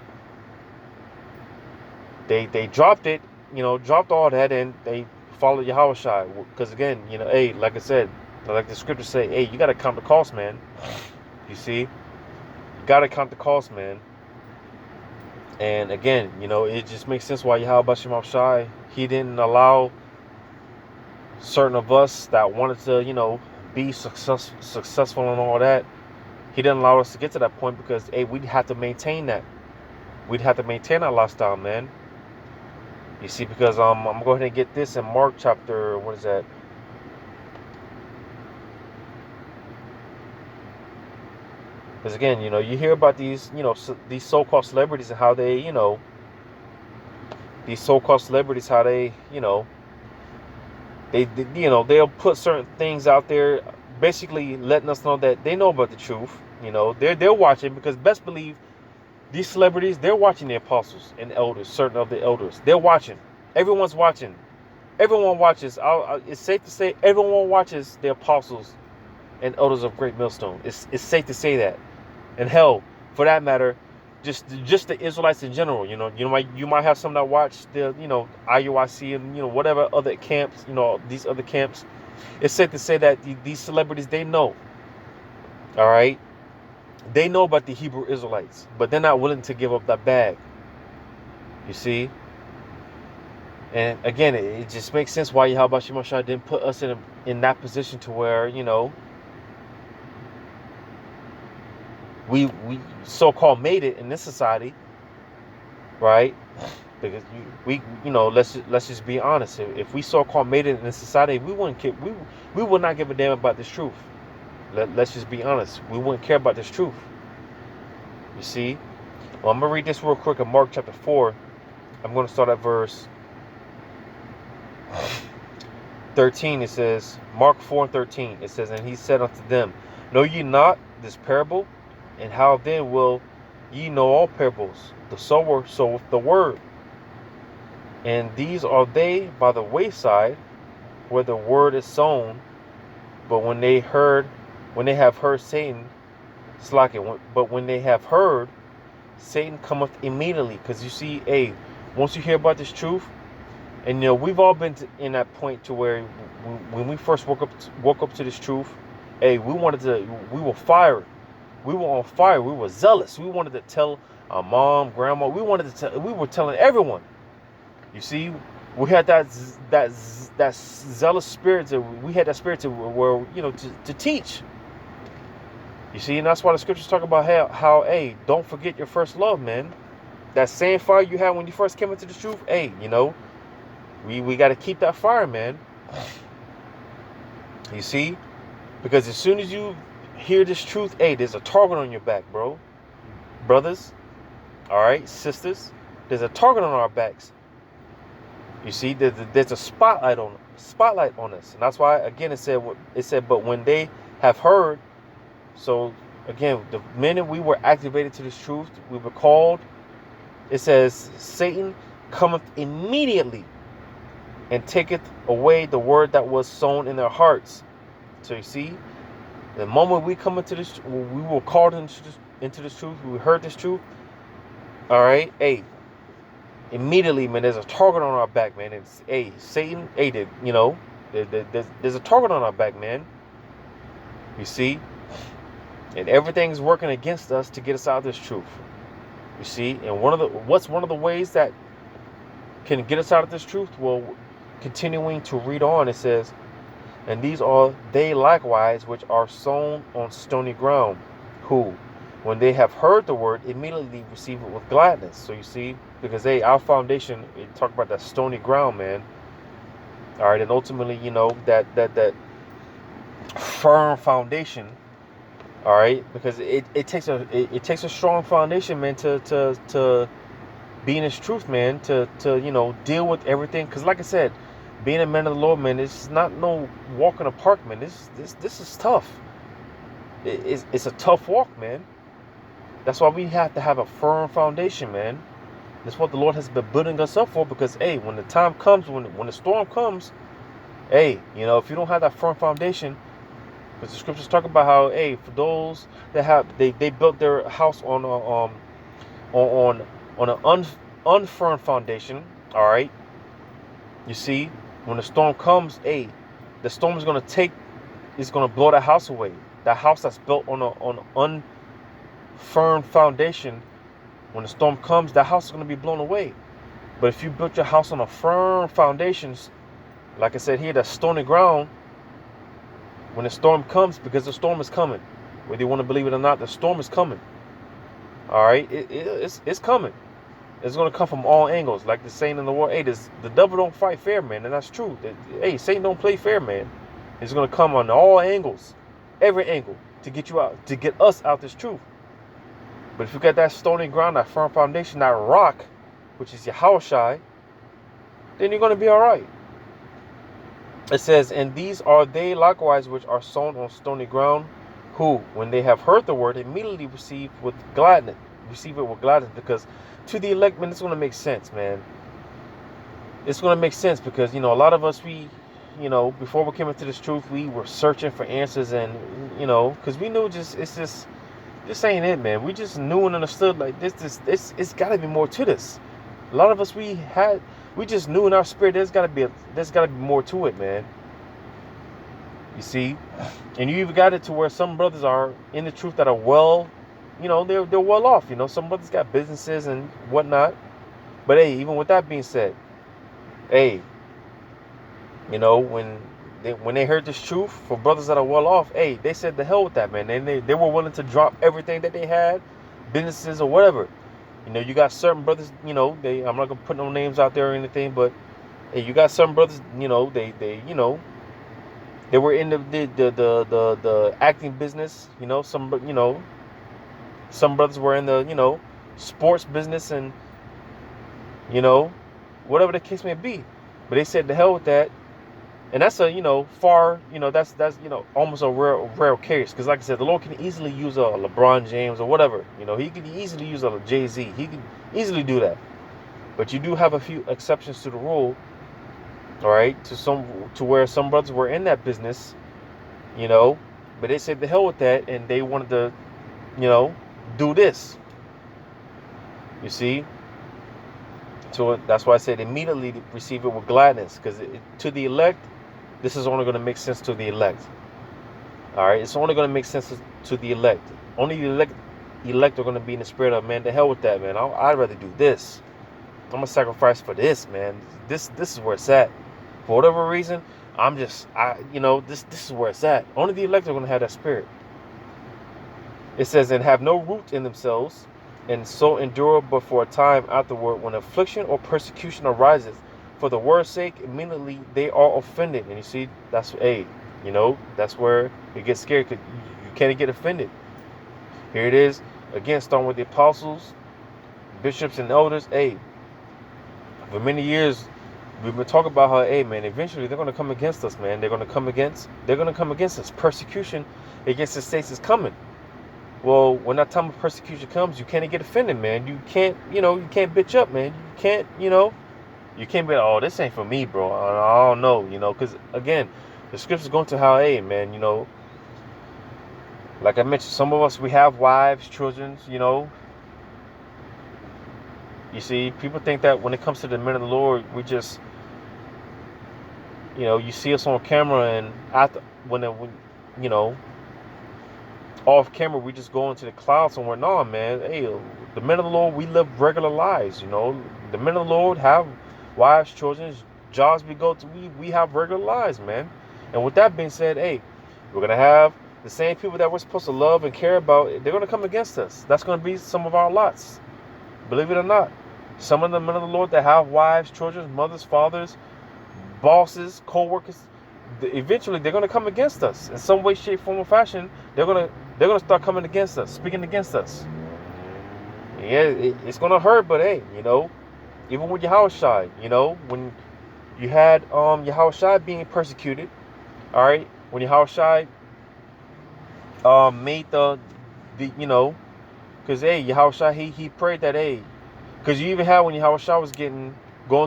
they dropped it, you know, dropped all that, and they followed Yahweh Shai. Because again, you know, hey, like I said, like the scriptures say, hey, you got to count the cost, man. You see, you got to count the cost, man. And again, you know, it just makes sense why Yahweh Shai, he didn't allow certain of us that wanted to, you know, be successful and all that. He didn't allow us to get to that point because, hey, we'd have to maintain that. We'd have to maintain our lifestyle, man. You see, because I'm going to go ahead and get this in Mark chapter, what is that? Because again, you hear about these, these so-called celebrities and how they, these so-called celebrities, how they, they'll put certain things out there, basically letting us know that they know about the truth. They're watching, because best believe these celebrities, they're watching the apostles and elders, certain of the elders. They're watching. Everyone's watching. Everyone watches. It's safe to say everyone watches the apostles and elders of Great Millstone. It's safe to say that. And hell, for that matter, just the Israelites in general. You might have some that watch the IUIC and whatever other camps. These other camps. It's safe to say that these celebrities, they know. All right, they know about the Hebrew Israelites, but they're not willing to give up that bag. You see. And again, it just makes sense why Yahweh Shemashah didn't put us in that position to where, we so-called made it in this society, right? Because let's just be honest. If we so-called made it in this society, we wouldn't care, we would not give a damn about this truth. Let's just be honest. We wouldn't care about this truth. You see? Well, I'm gonna read this real quick in Mark chapter 4. I'm gonna start at verse 13. It says, Mark 4:13. It says, and he said unto them, know ye not this parable? And how then will ye know all parables? The sower soweth the word. And these are they by the wayside, where the word is sown. But when they have heard Satan, but when they have heard, Satan cometh immediately. Because you see, once you hear about this truth, and we've all been in that point to where when we first woke up to this truth, we were fired. We were on fire. We were zealous. We wanted to tell our mom, grandma. We were telling everyone. You see, we had that zealous spirit. We had that spirit to teach. You see, and that's why the scriptures talk about how don't forget your first love, man. That same fire you had when you first came into the truth. We got to keep that fire, man. You see, because as soon as you hear this truth, there's a target on your back, brothers. All right, sisters, there's a target on our backs. You see, there's a spotlight on us, and that's why again it said, but when they have heard. So again, the minute we were activated to this truth, we were called. It says, Satan cometh immediately and taketh away the word that was sown in their hearts. So you see, the moment we come into this, we were called into this truth. We heard this truth. All right, immediately, man, there's a target on our back, man. It's Satan. There's a target on our back, man. You see, and everything's working against us to get us out of this truth. You see, and what's one of the ways that can get us out of this truth? Well, continuing to read on, it says, and these are they likewise which are sown on stony ground, who, when they have heard the word, immediately receive it with gladness. So you see, because our foundation, we talk about that stony ground, man. All right, and ultimately, that firm foundation. All right, because it takes a strong foundation, man, to be in His truth, man, to deal with everything. Because like I said, being a man of the Lord, man, it's not no walk in the park, man. This is tough. It's a tough walk, man. That's why we have to have a firm foundation, man. That's what the Lord has been building us up for. Because when the time comes, when the storm comes, if you don't have that firm foundation. Because the scriptures talk about how, for those that have, they built their house on an unfirm foundation. All right. You see, when the storm comes, the storm is going to blow that house away. That house that's built on an unfirm foundation, when the storm comes, that house is going to be blown away. But if you built your house on a firm foundations, like I said here, that stony ground, when the storm comes, because the storm is coming, whether you want to believe it or not, the storm is coming. All right, it's coming. It's going to come from all angles, like the saying in the world. The devil don't fight fair, man, and that's true. Satan don't play fair, man. It's going to come on all angles, every angle, to get you out, to get us out this truth. But if you got that stony ground, that firm foundation, that rock, which is Yahushai, then you're going to be all right. It says, and these are they likewise which are sown on stony ground, who, when they have heard the word, immediately receive it with gladness. Because to the elect, man, it's going to make sense, man. It's going to make sense because, a lot of us, before we came into this truth, we were searching for answers and, because we knew this ain't it, man. We just knew and understood, like, it's got to be more to this. A lot of us, we just knew in our spirit there's got to be more to it, man. You see, and you even got it to where some brothers are in the truth that are well, they're well off. Some brothers got businesses and whatnot. But hey, even with that being said, hey, when they heard this truth, for brothers that are well off, hey, they said the hell with that, man. And they were willing to drop everything that they had, businesses or whatever. You got certain brothers, I'm not gonna put no names out there or anything, but hey, you got some brothers, they were in the acting business, some brothers were in the sports business and whatever the case may be. But they said the hell with that. And that's a far, that's almost a rare case, because like I said, the Lord can easily use a LeBron James or whatever. He can easily use a Jay-Z. He can easily do that. But you do have a few exceptions to the rule. All right, to where some brothers were in that business, but they said the hell with that, and they wanted to, do this. You see. So that's why I said immediately receive it with gladness, because to the elect, this is only going to make sense to the elect. All right, it's only going to make sense to the elect. Only the elect are going to be in the spirit of, man, the hell with that, man. I'd rather do this. I'm gonna sacrifice for this, man. This is where it's at. For whatever reason, this is where it's at. Only the elect are going to have that spirit. It says, and have no root in themselves, and so endure but for a time afterward, when affliction or persecution arises, for the word's sake, immediately they are offended. And you see, that's that's where it gets scary, because you can't get offended. Here it is, again, starting with the apostles, bishops, and elders. Hey, for many years, we've been talking about how, hey, man, eventually they're going to come against us, man. They're going to come against us. Persecution against the saints is coming. Well, when that time of persecution comes, you can't get offended, man. You can't, you can't bitch up, man. You can't, you can't be like, oh, this ain't for me, bro. I don't know, because, again, the scripture's going to how, hey, man, like I mentioned, some of us, we have wives, children, You see, people think that when it comes to the men of the Lord, we just, you see us on camera, and after when off camera, we just go into the cloud somewhere. No, man. Hey, the men of the Lord, we live regular lives. The men of the Lord have wives, children, jobs we go to. We have regular lives, man. And with that being said, hey, we're gonna have the same people that we're supposed to love and care about. They're gonna come against us. That's gonna be some of our lots. Believe it or not. Some of the men of the Lord that have wives, children, mothers, fathers, bosses, co-workers, eventually they're going to come against us in some way, shape, form, or fashion. They're going to start coming against us, speaking against us. Yeah, it's going to hurt, but hey, even with Yahushai, when you had Yahushai being persecuted, all right, when Yahushai made the because hey, Yahushai he prayed that, hey, because you even had, when Yahushua was going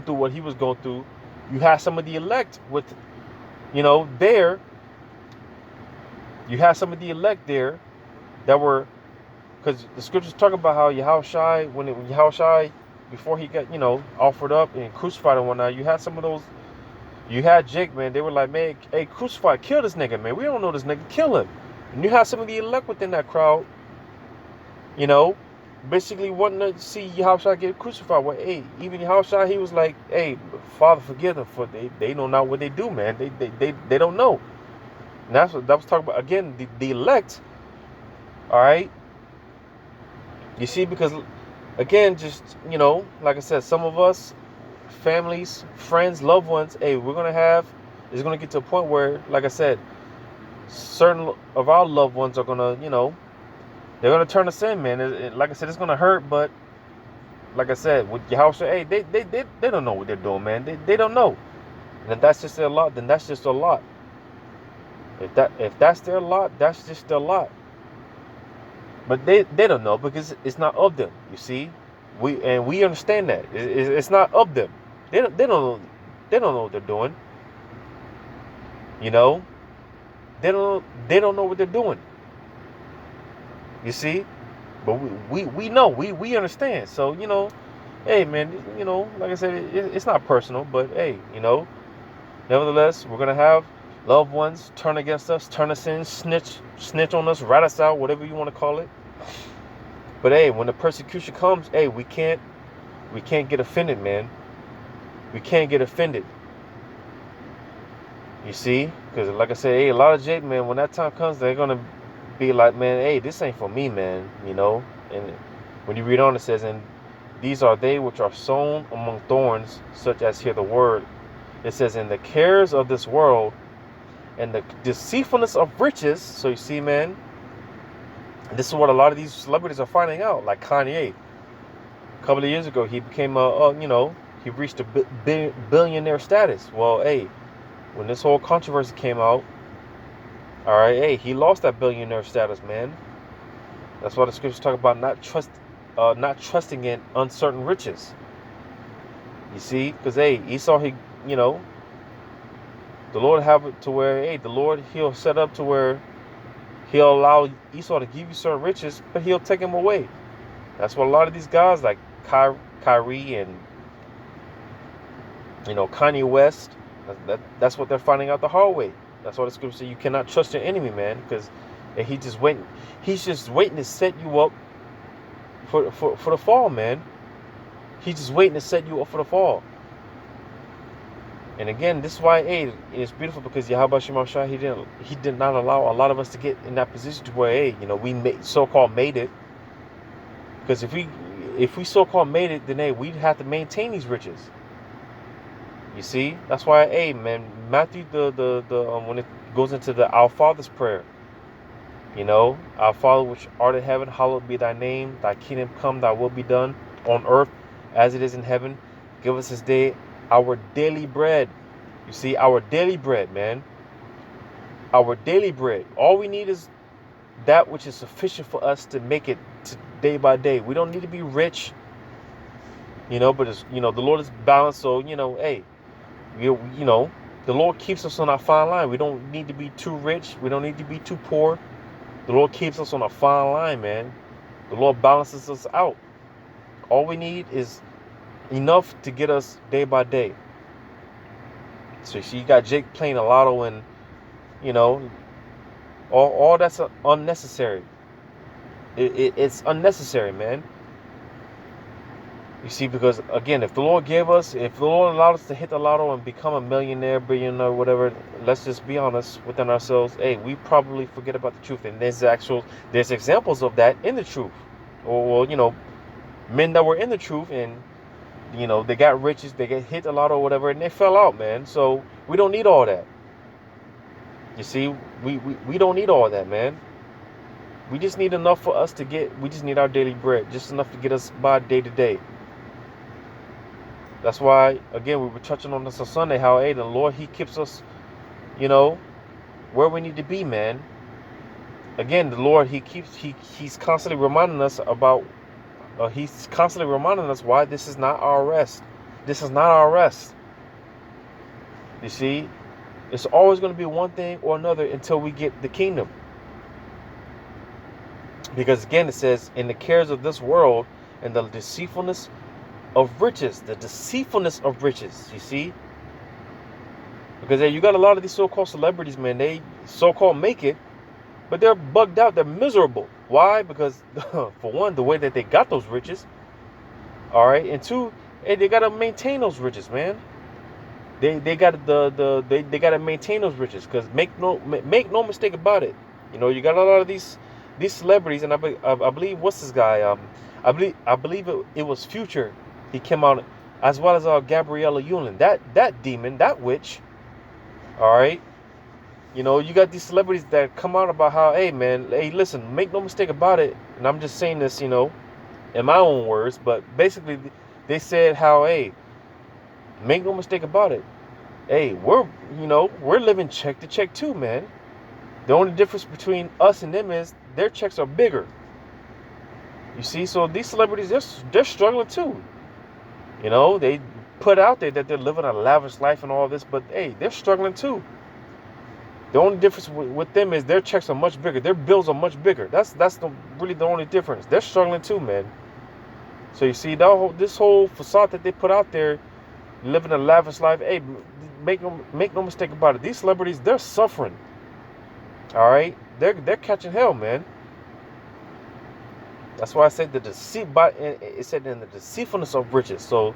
through what he was going through, you had some of the elect with, there. You had some of the elect there that were, because the scriptures talk about how Yahushua, when Yahushua, before he got, offered up and crucified and whatnot, you had some of those, you had Jake, man, they were like, man, hey, crucify, kill this nigga, man. We don't know this nigga, kill him. And you had some of the elect within that crowd, basically wanting to see Yahushua get crucified. Well, hey, even Yahushua, he was like, hey, Father, forgive them, for they know not what they do, man. They don't know. And that was talking about, again, the elect. All right. You see, because again, just, like I said, some of us, families, friends, loved ones, hey, it's gonna get to a point where, like I said, certain of our loved ones are gonna, They're gonna turn us in, man. Like I said, it's gonna hurt, but like I said, with your house, hey, they don't know what they're doing, man. They don't know. And if that's just their lot, then that's just a lot. If that's their lot, that's just their lot. But they don't know because it's not of them. You see, we understand that it's not of them. They don't know what they're doing. You know, they don't know what they're doing. You see, but we know we understand. So hey man, like I said, it's not personal, but hey, nevertheless, we're gonna have loved ones turn against us, turn us in, snitch on us, rat us out, whatever you want to call it. But hey, when the persecution comes, hey, we can't get offended, man. We can't get offended. You see, because like I said, hey, a lot of Jake, man, when that time comes, they're gonna be like, man, hey, this ain't for me, man. And when you read on, it says, and these are they which are sown among thorns, such as hear the word. It says, in the cares of this world and the deceitfulness of riches. So you see, man, this is what a lot of these celebrities are finding out. Like Kanye, a couple of years ago, he became he reached a billionaire status. Well, hey, when this whole controversy came out, all right, hey, he lost that billionaire status, man. That's why the scriptures talk about not trusting in uncertain riches. You see, because hey, Esau, the Lord have it to where, hey, the Lord, he'll set up to where he'll allow Esau to give you certain riches, but he'll take them away. That's what a lot of these guys like Kyrie and Kanye West. That's what they're finding out the hard way. That's why the scripture says you cannot trust your enemy, man, because he's just waiting to set you up for the fall, man. He's just waiting to set you up for the fall. And again, this is why, hey, it's beautiful because Yahweh Shema Shah, he did not allow a lot of us to get in that position to where, hey, we so-called made it. Because if we so-called made it, then hey, we'd have to maintain these riches. You see, that's why, hey, man, Matthew when it goes into the Our Father's prayer, our Father which art in heaven, hallowed be thy name. Thy kingdom come, thy will be done on earth as it is in heaven. Give us this day our daily bread. You see, our daily bread, man. Our daily bread. All we need is that which is sufficient for us to make it day by day. We don't need to be rich, but it's, the Lord is balanced. So, hey, the Lord keeps us on our fine line. We don't need to be too rich. We don't need to be too poor. The Lord keeps us on a fine line, man. The Lord balances us out. All we need is enough to get us day by day. So you got Jake playing a lotto and, all that's unnecessary. It's unnecessary, man. You see, because again, if the Lord allowed us to hit the lotto and become a millionaire, billionaire, whatever, let's just be honest within ourselves. Hey, we probably forget about the truth, and there's examples of that in the truth, or men that were in the truth, and they got riches, they get hit the lotto, or whatever, and they fell out, man. So we don't need all that. You see, we don't need all that, man. We just need enough for us we just need our daily bread, just enough to get us by day to day. That's why, again, we were touching on this on Sunday, how, hey, the Lord, he keeps us, where we need to be, man. Again, the Lord, he's constantly reminding us why this is not our rest. This is not our rest. You see, it's always going to be one thing or another until we get the kingdom. Because again, it says, in the cares of this world and the deceitfulness of riches. The deceitfulness of riches, you see? Because you got a lot of these so-called celebrities, man. They so-called make it, but they're bugged out. They're miserable. Why? Because, for one, the way that they got those riches. All right. And two, hey, they got to maintain those riches, man. They got they got to maintain those riches. Because make no mistake about it. You got a lot of these celebrities, and I believe, what's this guy? I believe it was Future. He came out, as well as Gabriella Yulin. That demon, that witch. All right. You know, you got these celebrities that come out about how, hey man, hey listen, make no mistake about it. And I'm just saying this, you know, in my own words, but basically they said how, hey, make no mistake about it. Hey, we're living check to check too, man. The only difference between us and them is their checks are bigger. You see, so these celebrities, they're struggling too. You know, they put out there that they're living a lavish life and all this, but hey, they're struggling too. The only difference with them is their checks are much bigger. Their bills are much bigger. That's really the only difference. They're struggling too, man. So you see, this whole facade that they put out there, living a lavish life. Hey, make no mistake about it. These celebrities, they're suffering. All right, they're catching hell, man. That's why I said the deceit. It said in the deceitfulness of riches. So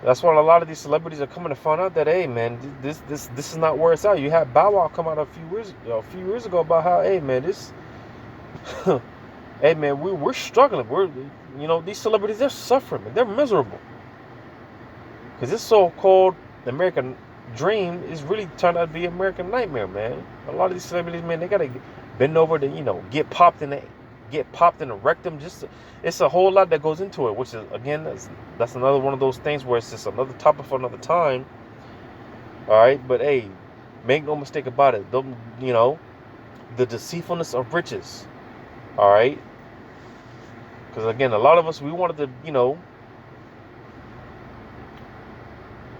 that's why a lot of these celebrities are coming to find out that, hey man, this is not where it's at. You had Bow Wow come out a few years ago about how, hey man, this hey man, we're struggling. These celebrities, they're suffering, man. They're miserable. Because this so-called American dream is really turned out to be American nightmare, man. A lot of these celebrities, man, they gotta bend over to, get popped in the rectum. It's a whole lot that goes into it, which is, again, that's another one of those things where it's just another topic for another time. All right, but hey, make no mistake about it. The deceitfulness of riches. All right, because again, a lot of us, we wanted to,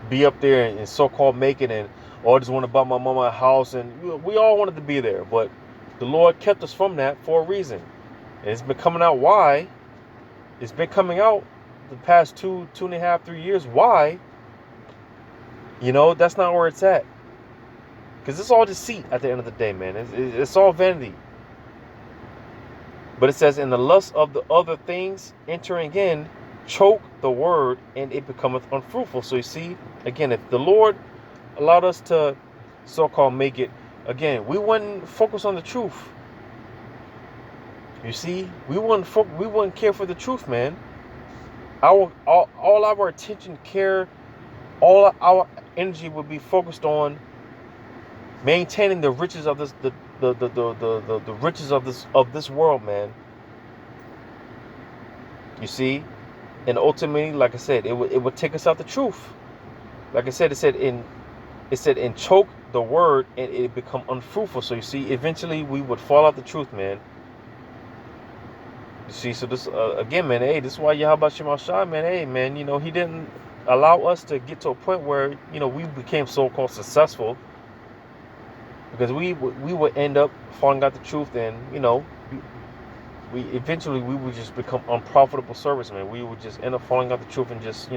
be up there and so-called make it, and I just want to buy my mama a house, and we all wanted to be there, but the Lord kept us from that for a reason. And it's been coming out why. It's been coming out the past 2.5, 3 years. Why? That's not where it's at. Because it's all deceit at the end of the day, man. It's all vanity. But it says, in the lust of the other things entering in, choke the word, and it becometh unfruitful. So you see, again, if the Lord allowed us to so-called make it, again, we wouldn't focus on the truth. You see, we wouldn't care for the truth, man. All our attention, care, all our energy would be focused on maintaining the riches of the riches of this world, man. You see, and ultimately, like I said, it would take us out the truth. Like I said, it said in choke the word, and it become unfruitful. So you see, eventually we would fall out the truth, man. You see, so this again, man. Hey, this is why Yahweh Shema Shai, man. Hey, man. He didn't allow us to get to a point where we became so-called successful, because we would end up falling out the truth, and we eventually would just become unprofitable servicemen. We would just end up falling out the truth and just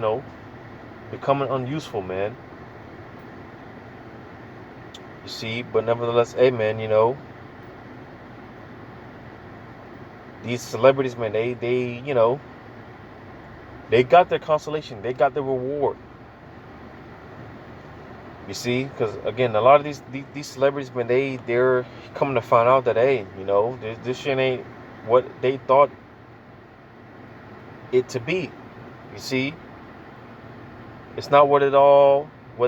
becoming unuseful, man. You see, but nevertheless, hey, man, these celebrities, man, they got their consolation. They got their reward. You see, because again, a lot of these celebrities, man, they're coming to find out that, hey, this shit ain't what they thought it to be. You see, it's not what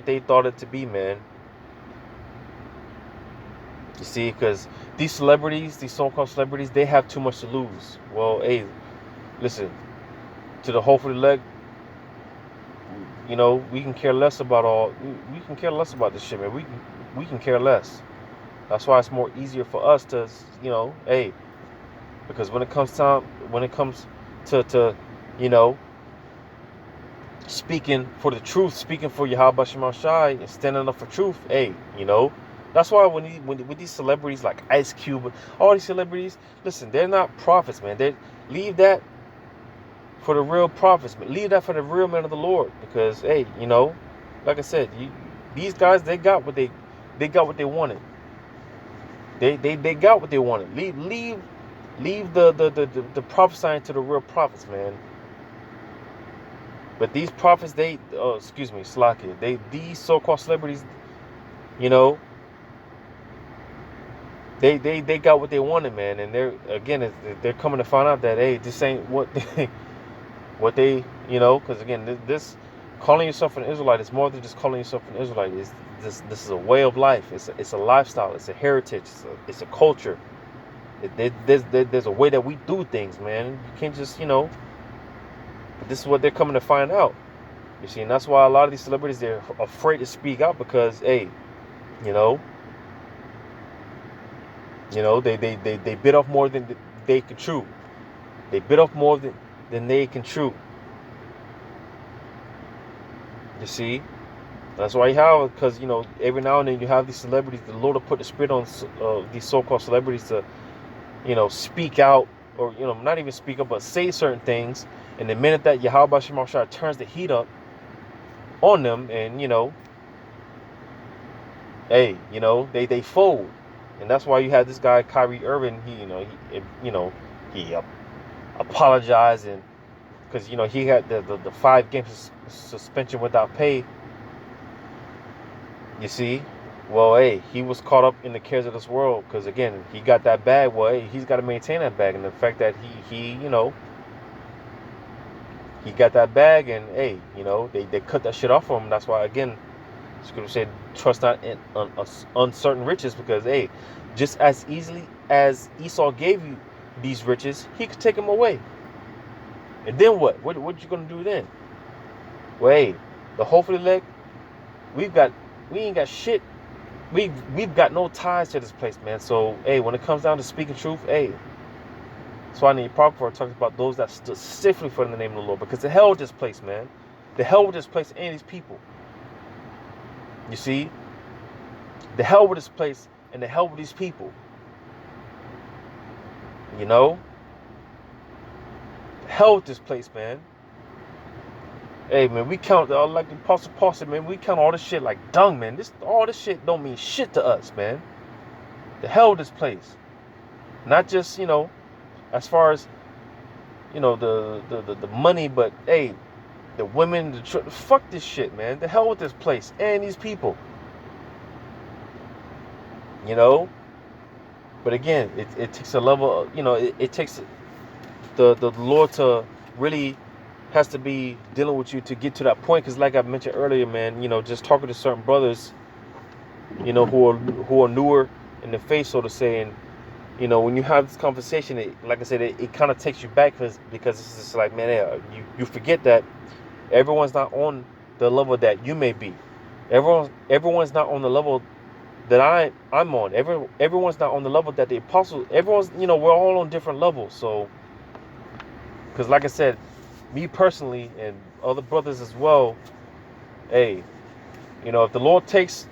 they thought it to be, man. You see, because these celebrities, these so-called celebrities, they have too much to lose. Well, hey, listen, to the hopeful elect, we can care less about we can care less about this shit, man. We can care less. That's why it's more easier for us to, hey, because when it comes to speaking for the truth, speaking for Yahweh Shema Shai, and standing up for truth, hey, that's why when these celebrities like Ice Cube, all these celebrities, listen, they're not prophets, man. They leave that for the real prophets, man. Leave that for the real men of the Lord, because hey, like I said, these guys, they got what they wanted. They got what they wanted. Leave the prophesying to the real prophets, man. But these prophets, Slakia, these so-called celebrities, they got what they wanted, man. And they're coming to find out that, hey, this ain't what they because again, this Calling yourself an Israelite is more than just calling yourself an Israelite. This is a way of life. It's a lifestyle. It's a heritage. It's a culture. There's a way that we do things, man. You can't just, But this is what they're coming to find out. You see, and that's why a lot of these celebrities, they're afraid to speak out because, hey, they bit off more than they can chew. They bit off more than they can chew. You see, that's why you have, because every now and then you have these celebrities. The Lord will put the spirit on these so-called celebrities to, speak out, or not even speak up, but say certain things. And the minute that Yahweh Shema Shai turns the heat up on them, and they fold. And that's why you had this guy Kyrie Irving. He apologized, and because he had the 5 games suspension without pay. You see, well, hey, he was caught up in the cares of this world because again, he got that bag. Well, hey, he's got to maintain that bag, and the fact that he got that bag, and hey, they cut that shit off for him. That's why again, Scripture said, trust not in uncertain riches, because hey, just as easily as Esau gave you these riches, he could take them away. And then what? What you gonna do then? Well, hey, the hopefully elect, we ain't got shit. We've got no ties to this place, man. So hey, when it comes down to speaking truth, hey, that's why I need Prophet talks about those that stood stiffly for the name of the Lord, because the hell with this place, man. The hell with this place and these people. You see, the hell with this place and the hell with these people. The hell with this place, man. Hey, man, we count, like the Apostle Paul said, man, we count all this shit like dung, man. All this shit don't mean shit to us, man. The hell with this place. Not just, as far as, the money, but, hey, the women, fuck this shit, man. The hell with this place and these people. But again, it takes a level, it takes the Lord to really has to be dealing with you to get to that point. Because like I mentioned earlier, man, just talking to certain brothers, who are newer in the faith, so to say, and when you have this conversation, like I said, it kind of takes you back because it's just like, man, you forget that everyone's not on the level that you may be. Everyone's not on the level that I'm on. Everyone's not on the level that the apostles. Everyone's, we're all on different levels. So, because like I said, me personally and other brothers as well, hey, if the Lord takes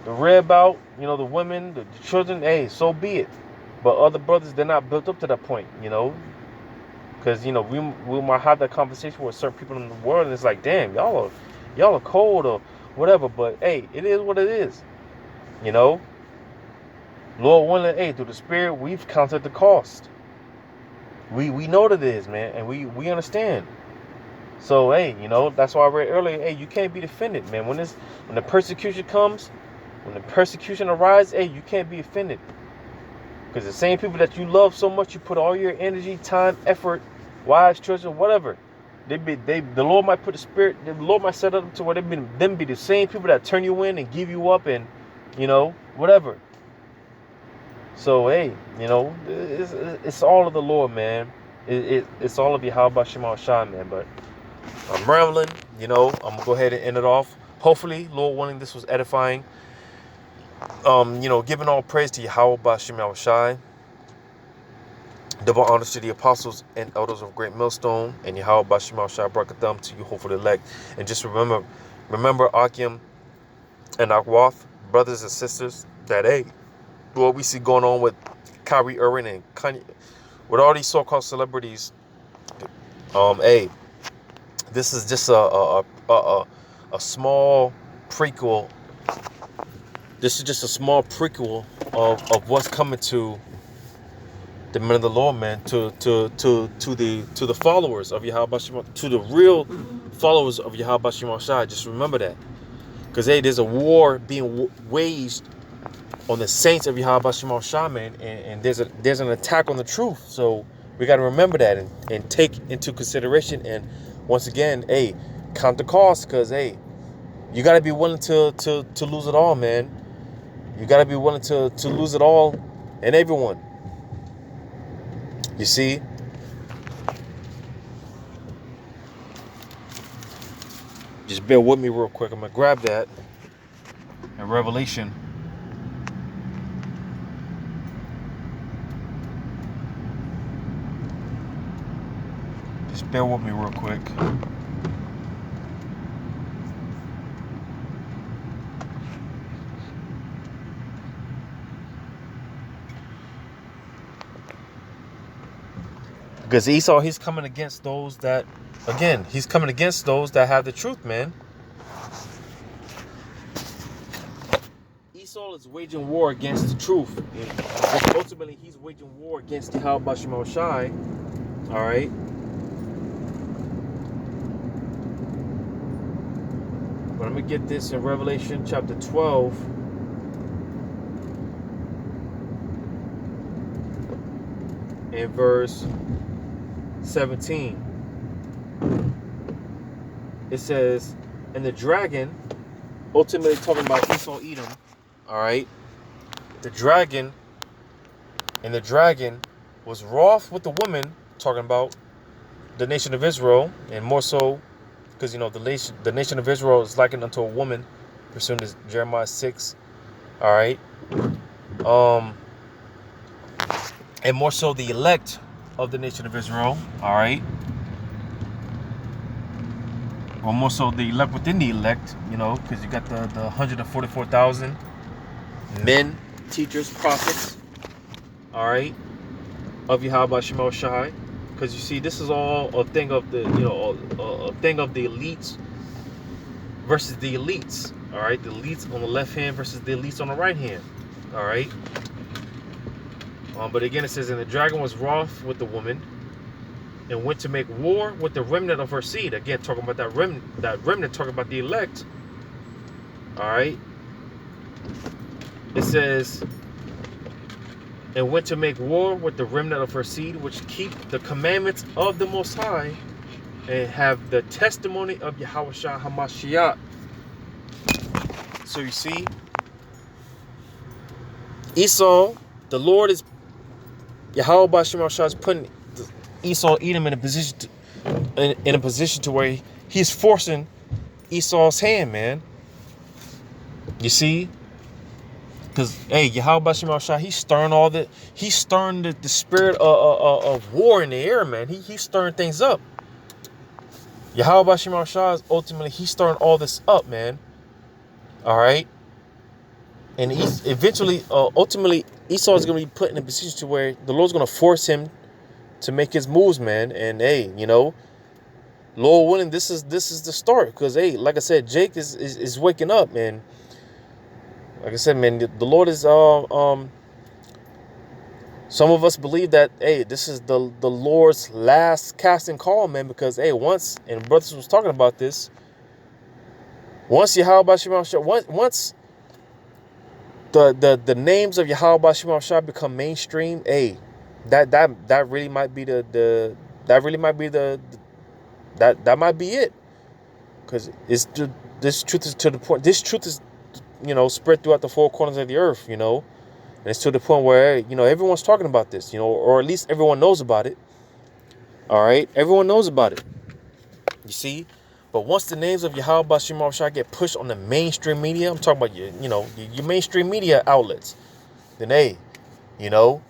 the rib out, the women, the children, hey, so be it. But other brothers, they're not built up to that point, because we might have that conversation with certain people in the world, and it's like, damn, y'all are cold or whatever. But hey, it is what it is, Lord willing, hey, through the Spirit, we've counted the cost. We know what it is, man, and we understand. So hey, that's why I read earlier, hey, you can't be offended, man. When the persecution comes, when the persecution arises, hey, you can't be offended. Because the same people that you love so much, you put all your energy, time, effort, wives, children, whatever. The Lord might put the Spirit, the Lord might set up to where them be the same people that turn you in and give you up and, whatever. So, hey, it's all of the Lord, man. It's all of Yahweh Shema Shai, man. But I'm rambling, I'm going to go ahead and end it off. Hopefully, Lord willing, this was edifying. Giving all praise to Yahweh Shema Shai. Double honors to the apostles and elders of Great Millstone, and Yahweh Shema Shai Brakatham to you, hopefully elect. And just remember Akim and Akwath, brothers and sisters, that hey, what we see going on with Kyrie Irving and Kanye, with all these so-called celebrities, hey, this is just a small prequel. This is just a small prequel of what's coming to the men of the Lord, man, to the followers of Yahweh Shema, to the real followers of Yahweh Shema Shai. Just remember that, because hey, there's a war being waged on the saints of Yahweh Shema Shai, man, and there's an attack on the truth. So we got to remember that and take into consideration. And once again, hey, count the cost, because hey, you got to be willing to lose it all, man. You got to be willing to lose it all and everyone. You see? Just bear with me real quick. I'm going to grab that in Revelation. Just bear with me real quick. Because Esau, he's coming against those that, again, he's coming against those that have the truth, man. Esau is waging war against the truth. And ultimately, he's waging war against the Yahweh Shema Shai. All right. But I'm going to get this in Revelation chapter 12. And verse 17. It says, and the dragon, ultimately talking about Esau Edom, all right, the dragon was wroth with the woman, talking about the nation of Israel, and more so because, you know, the nation of Israel is likened unto a woman, pursuant to Jeremiah 6, all right, and more so the elect of the nation of Israel, all right, or more so the elect within the elect, you know, because you got the 144,000 men, teachers, prophets, all right, of Yahweh Shema Shai. Because you see, this is all a thing of the, you know, a thing of the elites versus the elites, all right, the elites on the left hand versus the elites on the right hand, all right. But again, it says, and the dragon was wroth with the woman, and went to make war with the remnant of her seed. Again, talking about that remnant, talking about the elect. All right. It says, and went to make war with the remnant of her seed, which keep the commandments of the Most High, and have the testimony of Yahweh Shah HaMashiach. So you see, Esau, the Lord is, Yahweh Bashim Shah is putting Esau Edom in a position to where he's forcing Esau's hand, man. You see? Because, hey, Yahweh Bashim Shah, he's stirring the spirit of war in the air, man. He's stirring things up. Yahweh Bashim Shah is ultimately, he's stirring all this up, man. All right? And he's eventually, ultimately, Esau is going to be put in a position to where the Lord's going to force him to make his moves, man. And hey, you know, Lord willing, this is the start. Because hey, like I said, Jake is waking up, man. Like I said, man, the Lord is some of us believe that hey, this is the Lord's last casting call, man. Because hey, once, and brothers was talking about this, once Yahweh Shema Shah, once the names of Yahweh Shema Shah become mainstream, hey, that really might be that might be it. Because this truth is to the point. This truth is, you know, spread throughout the four corners of the earth, you know, and it's to the point where, you know, everyone's talking about this, you know, or at least everyone knows about it. All right, everyone knows about it. You see, but once the names of Yahweh Shema Shah get pushed on the mainstream media, I'm talking about your mainstream media outlets, then hey, you know,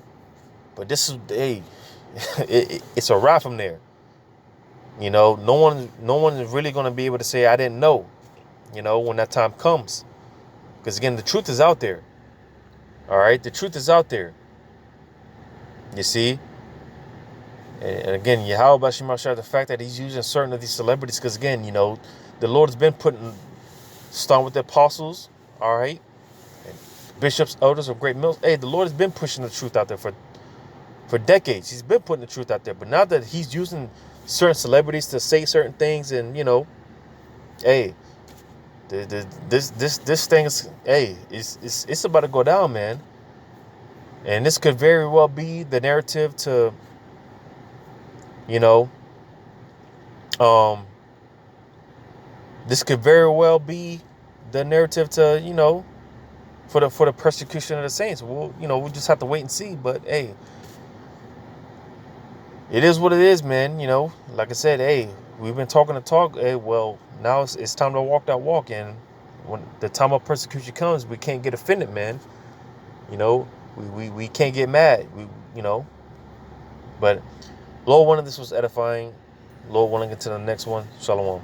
but this is hey, it's a wrap from there. You know, no one is really going to be able to say I didn't know, you know, when that time comes. Because again, the truth is out there. All right, the truth is out there. You see, and again, Yahweh Bashim Shah, the fact that he's using certain of these celebrities, because again, you know, the Lord has been starting with the apostles, all right, and bishops, elders of great mills. Hey, the Lord has been pushing the truth out there for decades. He's been putting the truth out there, but now that he's using certain celebrities to say certain things, and you know, hey, this thing is, hey, it's about to go down, man. And this could very well be the narrative to, you know, this could very well be the narrative to, for the persecution of the saints. We just have to wait and see. But hey, it is what it is, man. Like I said, hey, we've been talking the talk. Hey, well, now it's time to walk that walk. And when the time of persecution comes, we can't get offended, man. We can't get mad. But Lord willing, this was edifying. Lord willing, into the next one. Shalom.